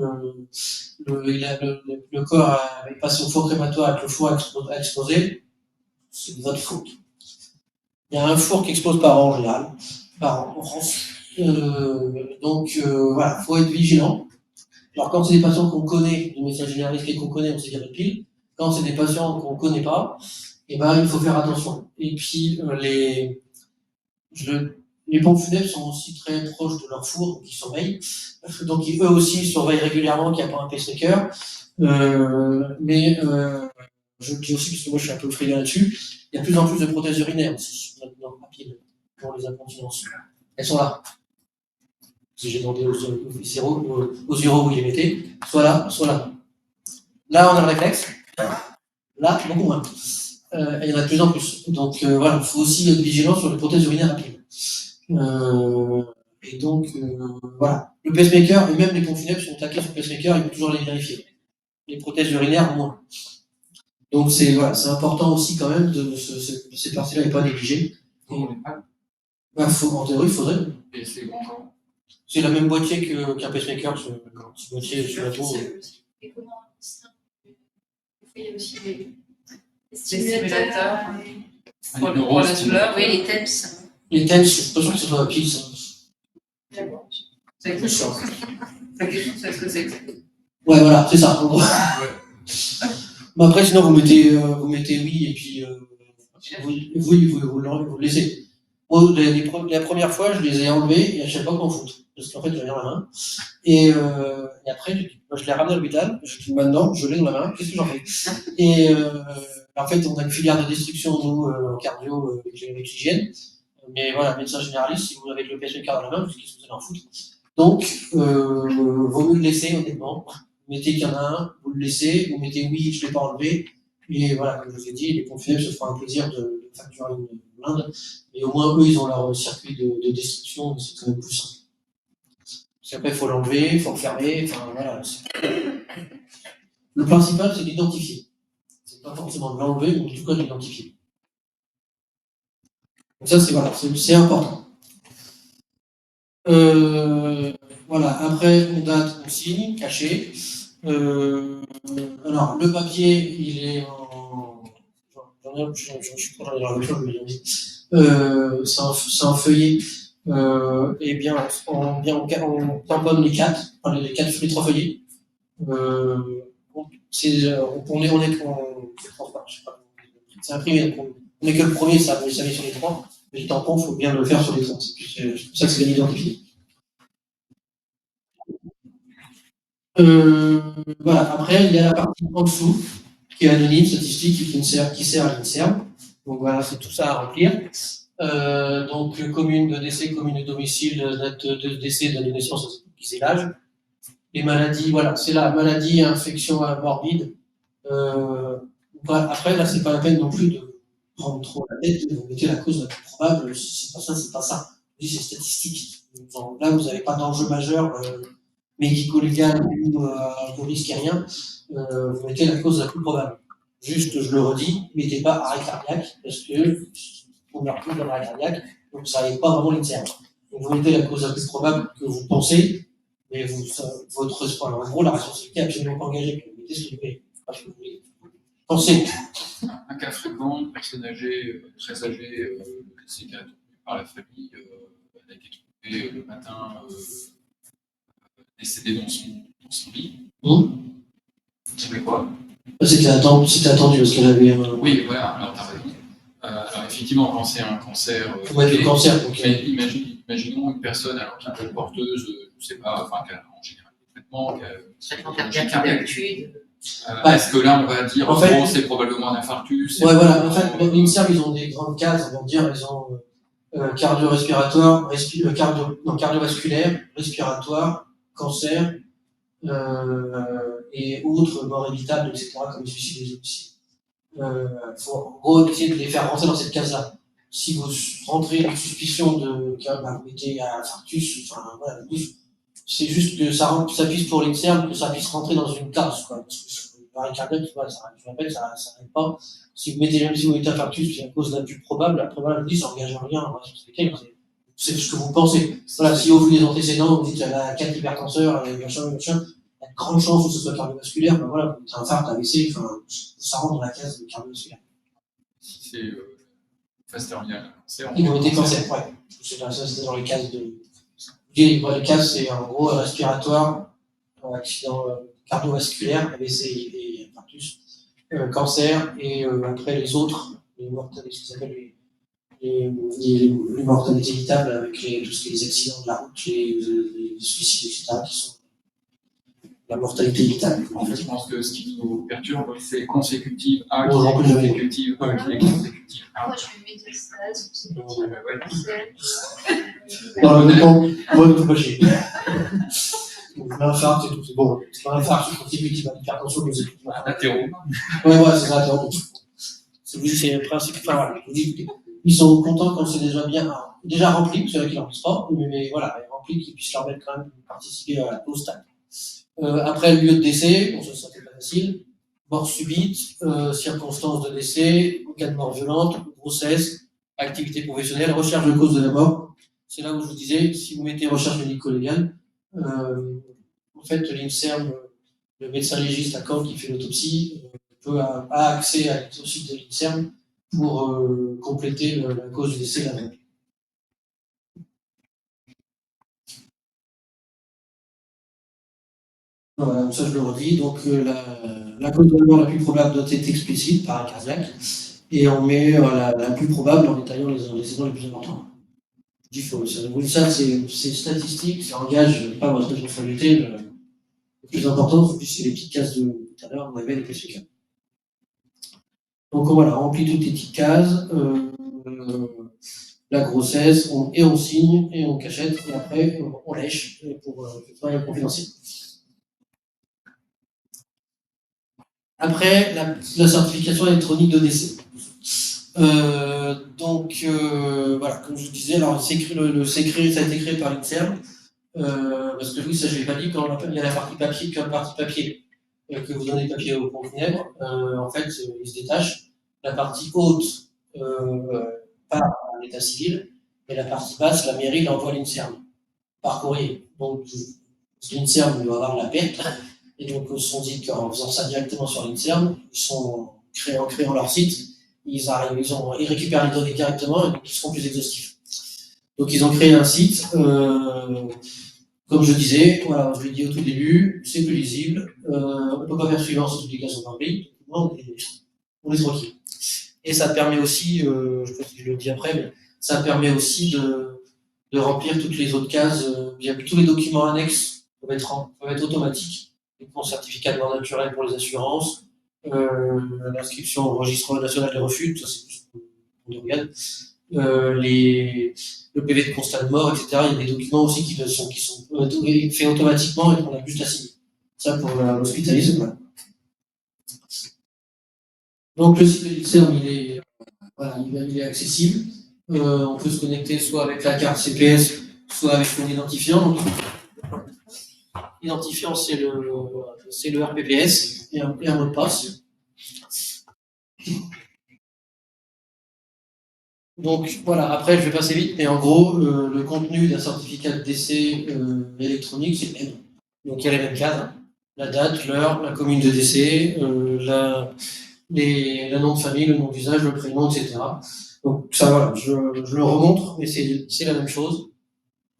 le corps avait passé au four crématoire et que le four a explosé, c'est de votre faute. Il y a un four qui explose par an en général, par an en France. Voilà, faut être vigilant. Alors quand c'est des patients qu'on connaît, des médecins généralistes qu'on connaît, on sait qu'il y a pas de pile. Quand c'est des patients qu'on connaît pas, eh ben il faut faire attention. Et puis les pompes funèbres sont aussi très proches de leur four, donc ils surveillent. Donc eux aussi surveillent régulièrement qu'il n'y a pas un pacemaker. Je le dis aussi parce que moi je suis un peu frileux là-dessus. Il y a de plus en plus de prothèses urinaires aussi maintenant rapides pour les incontinences. Elles sont là. Si j'ai demandé aux zéros où ils les mettaient, soit là, soit là. Là on a le réflexe. Là, beaucoup moins. Il y en a de plus en plus. Donc voilà, il faut aussi être vigilant sur les prothèses urinaires rapides. Voilà. Le pacemaker, et même les pompes funèbres sont attaqués sur le pacemaker, il faut toujours les vérifier. Les prothèses urinaires, moins. Donc c'est important aussi quand même de ces parties-là n'est pas négligée. En théorie, il faudrait. Et c'est bon quand C'est la même boîtier qu'un pacemaker, ce petit boîtier sur la tour. Et comment il y a aussi des stimulateurs. pour la douleur. Oui, les TENS. Les TENS, je suis pas sûr que ce soit un pile, ça. D'accord. C'est quelque chose. C'est quelque chose, est-ce que c'est que ouais, voilà, c'est ça, en gros. Mais après, sinon, vous mettez oui, et puis vous le laissez. Moi, la première fois, je les ai enlevés et je savais pas quoi en foutre. Parce qu'en fait, j'avais dans la main. Et après, je l'ai ramené à l'hôpital. Je dis maintenant, je l'ai dans la main, qu'est-ce que j'en fais? Et en fait, on a une filière de destruction, nous, en cardio, avec l'hygiène. Mais voilà, médecin généraliste, si vous avez le pacemaker dans la main, qu'est-ce que vous allez en foutre? Donc, vaut mieux le laisser, honnêtement. Vous mettez qu'il y en a un, vous le laissez, vous mettez oui, je ne l'ai pas enlevé. Et voilà, comme je vous ai dit, les pompes funèbres se feront un plaisir de facturer une blinde. Mais au moins, eux, ils ont leur circuit de destruction, c'est quand même plus simple. Parce qu'après, il faut l'enlever, il faut le fermer, enfin voilà. Le principal, c'est d'identifier. C'est pas forcément de l'enlever, mais en tout cas de l'identifier. Donc ça, c'est important. Voilà, après, on date, on signe, caché. Alors, le papier, il est en. Je suis pas dans la voiture, je vais le dire. C'est un feuillet. Et bien, on tamponne les quatre, enfin, les trois feuillets. C'est imprimé, donc on n'est que le premier, ça met sur les trois. Mais le tampon, il faut bien le faire sur les trois. C'est pour ça que c'est bien identifié. Voilà, après, il y a la partie en dessous, qui est anonyme, statistique, qui sert à l'INSERM. Donc voilà, c'est tout ça à remplir. Donc, commune de décès, commune de domicile, date de décès, de naissance, c'est l'âge. Les maladies, voilà, c'est la maladie, infection morbide. Après, là, c'est pas la peine non plus de prendre trop la tête, vous mettez la cause la plus probable, si c'est pas ça, c'est pas ça. C'est statistique. Donc, là, vous n'avez pas d'enjeu majeur médico-légal ou risque rien. Vous mettez la cause la plus probable. Juste, je le redis, mettez pas arrêt cardiaque, parce que on meurt plus dans l'arrêt cardiaque, donc ça n'arrive pas vraiment l'INSERM. Donc vous mettez la cause la plus probable que vous pensez, mais votre espoir, en gros, la responsabilité n'est absolument pas engagée. Vous mettez ce que vous voulez, pas ce que vous voulez. Pensez. Un cas fréquent, une personne âgée, très âgée, qui a été retrouvée par la famille, elle a été trouvée le matin décédée dans son lit. C'était quoi? C'était attendu parce qu'elle avait. Oui, voilà, alors t'as raison. Alors effectivement, quand c'est un cancer. Faut mettre le cancer. Mais imaginons une personne alors qui est un peu porteuse, je ne sais pas, enfin, qui a en général des traitements, Traitement cardiaque d'habitude. Est-ce que là, on va dire, en fait, c'est probablement un infarctus? Ouais, voilà. En fait, l'INSERM, ils ont des grandes cases, on va dire, ils ont cardio-respiratoire, cardiovasculaire, respiratoire, cancer, et autres morts évitables, etc., comme les suicides et les homicides. Faut en gros essayer de les faire rentrer dans cette case-là. Si vous rentrez avec suspicion vous mettez un infarctus, enfin voilà, c'est juste que ça puisse pour l'INSERM, que ça puisse rentrer dans une case, quoi. Parce que l'arrêt cardiaque, voilà, je rappelle, ça n'arrête pas. Si vous mettez infarctus, c'est la cause la plus probable, après, voilà, je vous dis, ça n'engage en rien, c'est ce que vous pensez. Voilà, si vous avez des antécédents, vous dites, elle a 4 hypertenseurs, elle a machin, il y a de grandes chances que ce soit cardiovasculaire, ben voilà, vous avez un infarct, AVC, enfin, ça rentre dans la case de cardiovasculaire. Si c'est phase terminale, cancer. Ils ont été cancer, ouais. C'est dans les cases de. Les cases, c'est en gros respiratoire, accident cardiovasculaire, AVC et infarctus, cancer, et après les autres, les mortalités, ce qu'ils appellent les mortalités évitables avec tout ce qui est les accidents de la route, les suicides, etc., qui sont la mortalité évitable. En fait, je pense que ce qui nous perturbe, c'est consécutive A, Bon, qui est consécutive A, qui est consécutive A. Moi, je fais métastase, Non, mais bon, moi, ne faut pas chier. L'infarct et tout, c'est bon. C'est pas un infarct, c'est consécutif à l'hypertension, mais c'est tout. Athéro. Ouais, c'est ça, athéro. C'est le principe. Enfin, voilà, je vous dis, ils sont contents quand c'est déjà rempli, parce qu'il y en a qui n'en remplissent pas, mais voilà, rempli, qu'ils puissent leur mettre quand même participer au stade. Après le lieu de décès, bon, ça c'est pas facile. Mort subite, circonstances de décès, cas de mort violente, grossesse, activité professionnelle, recherche de cause de la mort. C'est là où je vous disais, si vous mettez recherche médico-légale, en fait, l'INSERM, le médecin légiste à Caen qui fait l'autopsie, a accès à l'autopsie de l'INSERM pour compléter la cause du décès la veille. Voilà, ça je le redis. Donc la cause de la mort la plus probable doit être explicite par un cardiaque, et on met la plus probable en détaillant les antécédents les plus importants. Je dis faux. Ça c'est statistique, ça engage pas votre responsabilité. Le plus important, c'est les petites cases de tout à l'heure, on avait les classifications. Donc voilà, on remplit toutes les petites cases, la grossesse, on signe, et on cachette, et après on lèche pour faire confidentiel. Après, la certification électronique de décès. Voilà, comme je vous disais, alors ça a été créé par l'INSERM, parce que oui, ça je l'ai pas dit, quand il y a la partie papier, que vous donnez papier au fonctionnaire, en fait, il se détache. La partie haute part à l'état civil, et la partie basse, la mairie l'envoie à l'INSERM par courrier. Donc l'INSERM doit avoir la perte. Et donc, ils se sont dit qu'en faisant ça directement sur l'INSERM, en créant leur site, ils récupèrent les données directement et donc ils seront plus exhaustifs. Donc, ils ont créé un site, comme je disais, voilà, je l'ai dit au tout début, c'est plus lisible, on ne peut pas faire suivant ces publications par pays, on est tranquille. Et ça permet aussi, je sais pas si je le dis après, mais ça permet aussi de remplir toutes les autres cases, tous les documents annexes peuvent être automatiques. Mon certificat de mort naturelle pour les assurances, l'inscription au registre national des refus, ça c'est plus pour les organes, le PV de constat de mort, etc. Il y a des documents aussi qui sont faits automatiquement et qu'on a juste à signer. Ça pour l'hospitalier, c'est pas. Donc le site de l'INSERM, il est accessible. On peut se connecter soit avec la carte CPS, soit avec son identifiant. L'identifiant, c'est le RPPS et un mot de passe. Donc voilà, après je vais passer vite, mais en gros, le contenu d'un certificat de décès électronique, c'est le même. Donc il y a les mêmes cases, la date, l'heure, la commune de décès, le nom de famille, le nom d'usage, le prénom, etc. Donc ça voilà, je le remontre, mais c'est la même chose.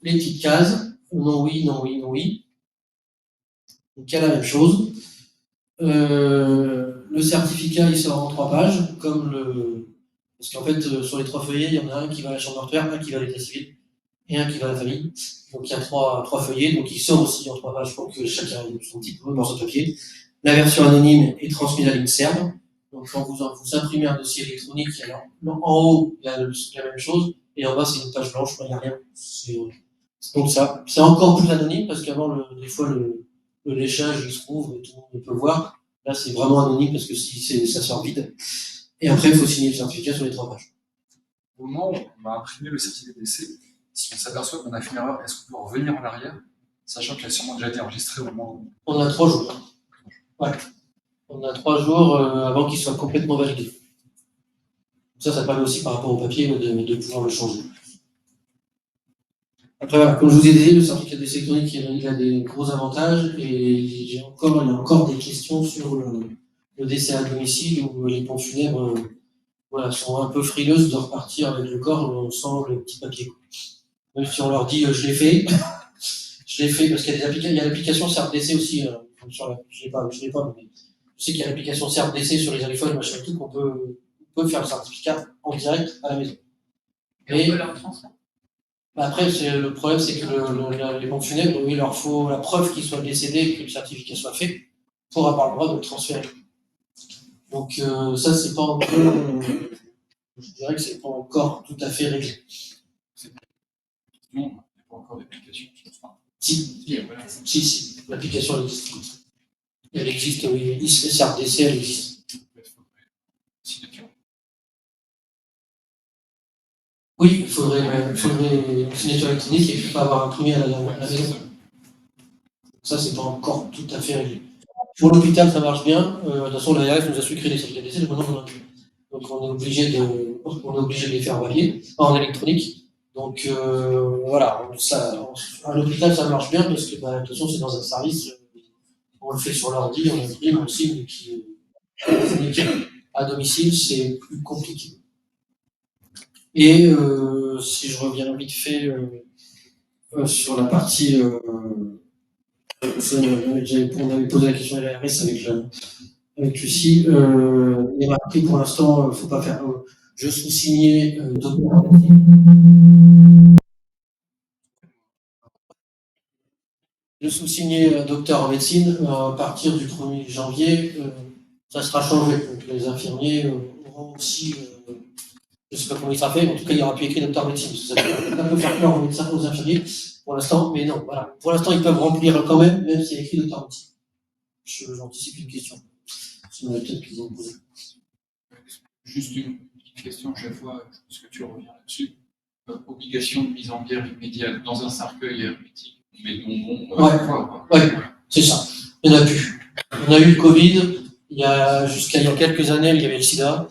Les petites cases, non oui, non oui, non oui. Donc il y a la même chose. Le certificat, il sort en 3 pages, parce qu'en fait, sur les 3 feuillets, il y en a un qui va à la chambre mortuaire, un qui va à l'état civil, et un qui va à la famille. Donc il y a 3 feuillets, donc il sort aussi en 3 pages pour que chacun ait son petit morceau de papier. La version anonyme est transmise à l'INSERM. Donc quand vous imprimez un dossier électronique, en haut, il y a la même chose, et en bas, c'est une page blanche, il n'y a rien. Donc ça, c'est encore plus anonyme, parce qu'avant, des fois, le léchage, il se trouve, tout le monde peut voir. Là, c'est vraiment anonyme parce que ça sort vide. Et après, il faut signer le certificat sur les 3 pages. Au moment où on va imprimer le certificat de décès, si on s'aperçoit qu'on a fait une erreur, est-ce qu'on peut revenir en arrière, sachant qu'il a sûrement déjà été enregistré au moment où... On a 3 jours. Ouais. On a 3 jours avant qu'il soit complètement validé. Ça permet aussi par rapport au papier de pouvoir le changer. Après, voilà, comme je vous ai dit, le certificat d'essai électronique, il a des gros avantages et il y a encore des questions sur le décès à domicile où les pompes funèbres sont un peu frileuses de repartir avec le corps sans le petit papier. Même si on leur dit je l'ai fait, parce qu'il y a l'application CERT-DC aussi. Je l'ai pas, mais je sais qu'il y a l'application CERT-DC sur les iPhones, machin et tout, qu'on peut faire le certificat en direct à la maison. Et on peut leur transmettre. Après, le problème, c'est que les pompes funèbres, il leur faut la preuve qu'ils soient décédés et que le certificat soit fait pour avoir le droit de le transférer. Donc ça, c'est pas encore, je dirais que c'est pas encore tout à fait réglé. Non, il n'y a pas encore d'application sur le smartphone. Si, l'application elle existe. Elle existe, oui, CERT-DC, elle existe. Signature. Oui, il faudrait une signature électronique et puis pas avoir imprimé à la maison. Ça, c'est pas encore tout à fait réglé. Pour l'hôpital, ça marche bien. De toute façon, l'ARS nous a sucré les certificats d'essai, maintenant on en a plus. Donc on est obligé de les faire valider en électronique. Donc voilà, à l'hôpital, ça marche bien parce que de toute façon, c'est dans un service, on le fait sur l'ordi, on imprime, on signe, qui à domicile, c'est plus compliqué. Et si je reviens vite fait sur la partie, on avait posé la question à l'ARS avec Lucie, il y a marqué pour l'instant, faut pas faire. Je sous-signais docteur en médecine. À partir du 1er janvier, ça sera changé. Donc les infirmiers auront aussi, je ne sais pas comment il sera fait, mais en tout cas il y aura plus écrit docteur en médecine. Ça peut faire peur aux infirmiers pour l'instant, mais non, voilà. Pour l'instant, ils peuvent remplir quand même s'il y a écrit docteur en médecine. J'anticipe une question. Sinon, peut-être qu'ils vont poser. Juste une petite question à chaque fois, je pense que tu reviens là-dessus. Obligation de mise en bière immédiate dans un cercueil hermétique, mais c'est ça. Il n'y en a plus. On a eu le Covid, jusqu'à il y a quelques années, il y avait le sida.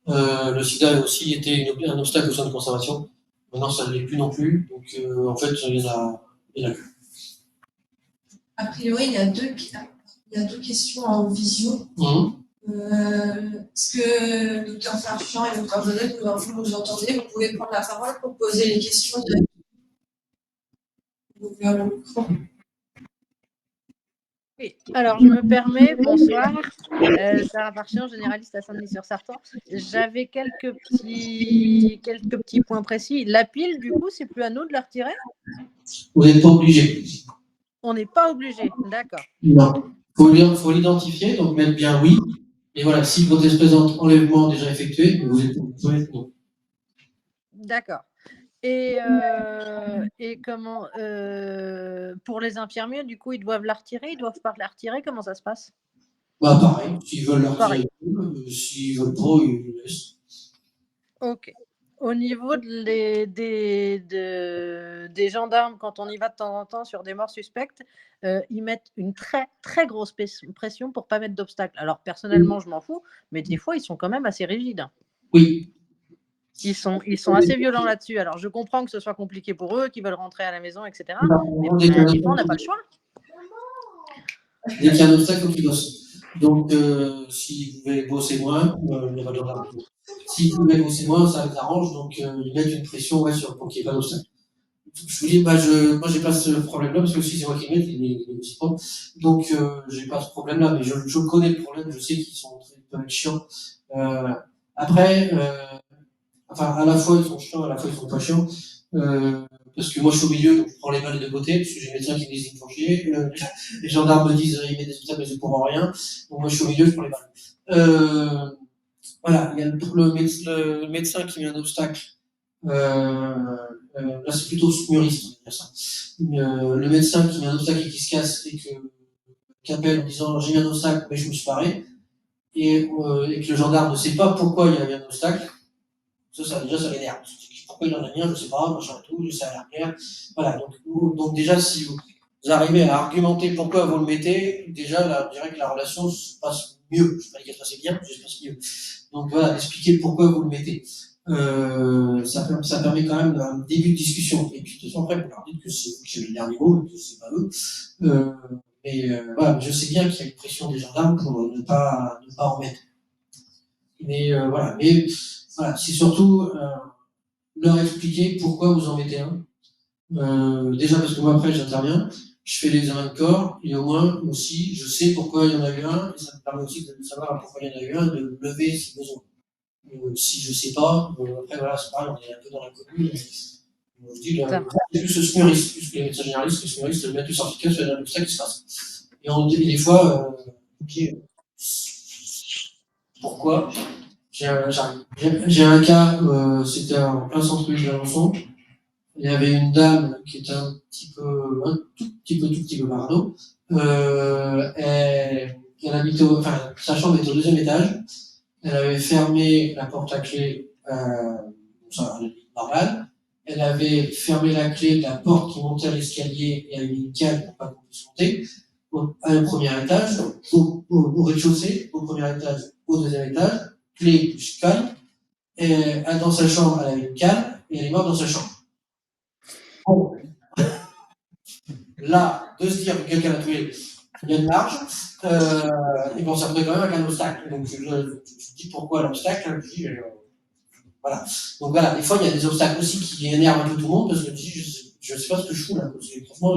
Le sida a aussi été un obstacle au sein de conservation. Maintenant, ça ne l'est plus non plus. Donc, en fait, il y en a plus. A priori, il y a deux questions en visio. Est-ce que le docteur Farchian et le docteur Bonnet, vous entendez, vous pouvez prendre la parole pour poser les questions vers le micro. Oui. Alors, je me permets, bonsoir. Sarah Farchian, généraliste à Saint-Denis-sur-Sarthe. J'avais quelques petits points précis. La pile, du coup, c'est plus à nous de la retirer? Vous n'êtes pas obligé. On n'est pas obligé, d'accord. Non. Il faut l'identifier, donc mettre bien oui. Et voilà, si l'hypothèse présente enlèvement déjà effectué, vous êtes non. D'accord. Et comment pour les infirmiers, du coup, ils doivent la retirer, ils doivent pas la retirer, comment ça se passe? Pareil, s'ils veulent la retirer, s'ils veulent pas, ils le laissent. Ok. Au niveau des gendarmes, quand on y va de temps en temps sur des morts suspectes, ils mettent une très, très grosse pression pour ne pas mettre d'obstacles. Alors, personnellement, je m'en fous, mais des fois, ils sont quand même assez rigides. Oui. Ils sont assez violents là-dessus. Alors, je comprends que ce soit compliqué pour eux, qu'ils veulent rentrer à la maison, etc. Mais des fois, on n'a pas le choix. Dès qu'il y a un obstacle, il faut qu'ils bossent. Donc, si vous voulez bosser moins, il n'y a pas de gendarme. Si vous voulez bosser moins, ça les arrange, donc ils mettent une pression pour qu'il n'y ait pas d'obstacle. Je vous dis, moi, j'ai pas ce problème-là, parce que si c'est moi qui le mets, il est aussi pas. Donc, j'ai pas ce problème-là, mais je connais le problème, je sais qu'ils peuvent être chiants. Après, à la fois ils sont chiants, à la fois ils sont pas chiants, parce que moi je suis au milieu, donc je prends les balles des deux côtés, parce que j'ai des médecins qui me disent qu'ils me font chier, les gendarmes me disent ils mettent des obstacles mais c'est pour rien, donc moi je suis au milieu, je prends les balles. Voilà, il y a le médecin qui met un obstacle, là c'est plutôt muriste, on va dire ça. Le médecin qui met un obstacle et qui se casse et qui appelle en disant j'ai mis un obstacle mais je me suis barré, et que le gendarme ne sait pas pourquoi il y avait un obstacle. Ça l'énerve. Pourquoi il en a mis un, je sais pas, machin et tout, ça a l'air clair. Voilà, donc déjà, si vous arrivez à argumenter pourquoi vous le mettez, déjà, là, je dirais que la relation se passe mieux. Je ne sais pas qu'elle se passe bien, mais elle se passe mieux. Donc voilà, expliquer pourquoi vous le mettez. Ça permet quand même un début de discussion. Et puis, de toute façon, après, vous leur dites que c'est vous qui avez le dernier mot, et que c'est pas eux. Voilà, je sais bien qu'il y a une pression des gendarmes pour ne pas en mettre. Mais voilà, c'est surtout leur expliquer pourquoi vous en mettez un. Déjà parce que moi après j'interviens, je fais l'examen de corps et au moins aussi je sais pourquoi il y en a eu un et ça me permet aussi de savoir pourquoi il y en a eu un, de le lever si besoin. Si je sais pas, après voilà, c'est pareil, on est un peu dans la commune. Je dis, plus le SMURIS, plus que les médecins généralistes, le SMURIS, le mettre le certificat sur un obstacle qui se passe. Et on dit des fois, ok, pourquoi? J'ai un cas, c'était en plein centre-ville d'Alençon. Il y avait une dame qui était un tout petit peu parano. Elle habitait sa chambre était au 2e étage. Elle avait fermé la porte à clé, normale. Elle avait fermé la clé de la porte qui montait à l'escalier et avait mis une cale pour pas qu'on puisse monter. À un premier étage, au rez-de-chaussée, au premier étage, au 2e étage, clé plus cale. Et dans sa chambre, elle avait une cale et elle est morte dans sa chambre. Bon. Là, de se dire que quelqu'un a tué, il y a une marge, et bon, ça pourrait quand même avec un obstacle. Donc, je dis pourquoi l'obstacle, voilà. Donc voilà, des fois, il y a des obstacles aussi qui énervent un peu tout le monde, parce que je sais pas ce que je fous là, parce que franchement,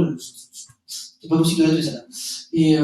c'est pas possible de la tuer, celle-là. Et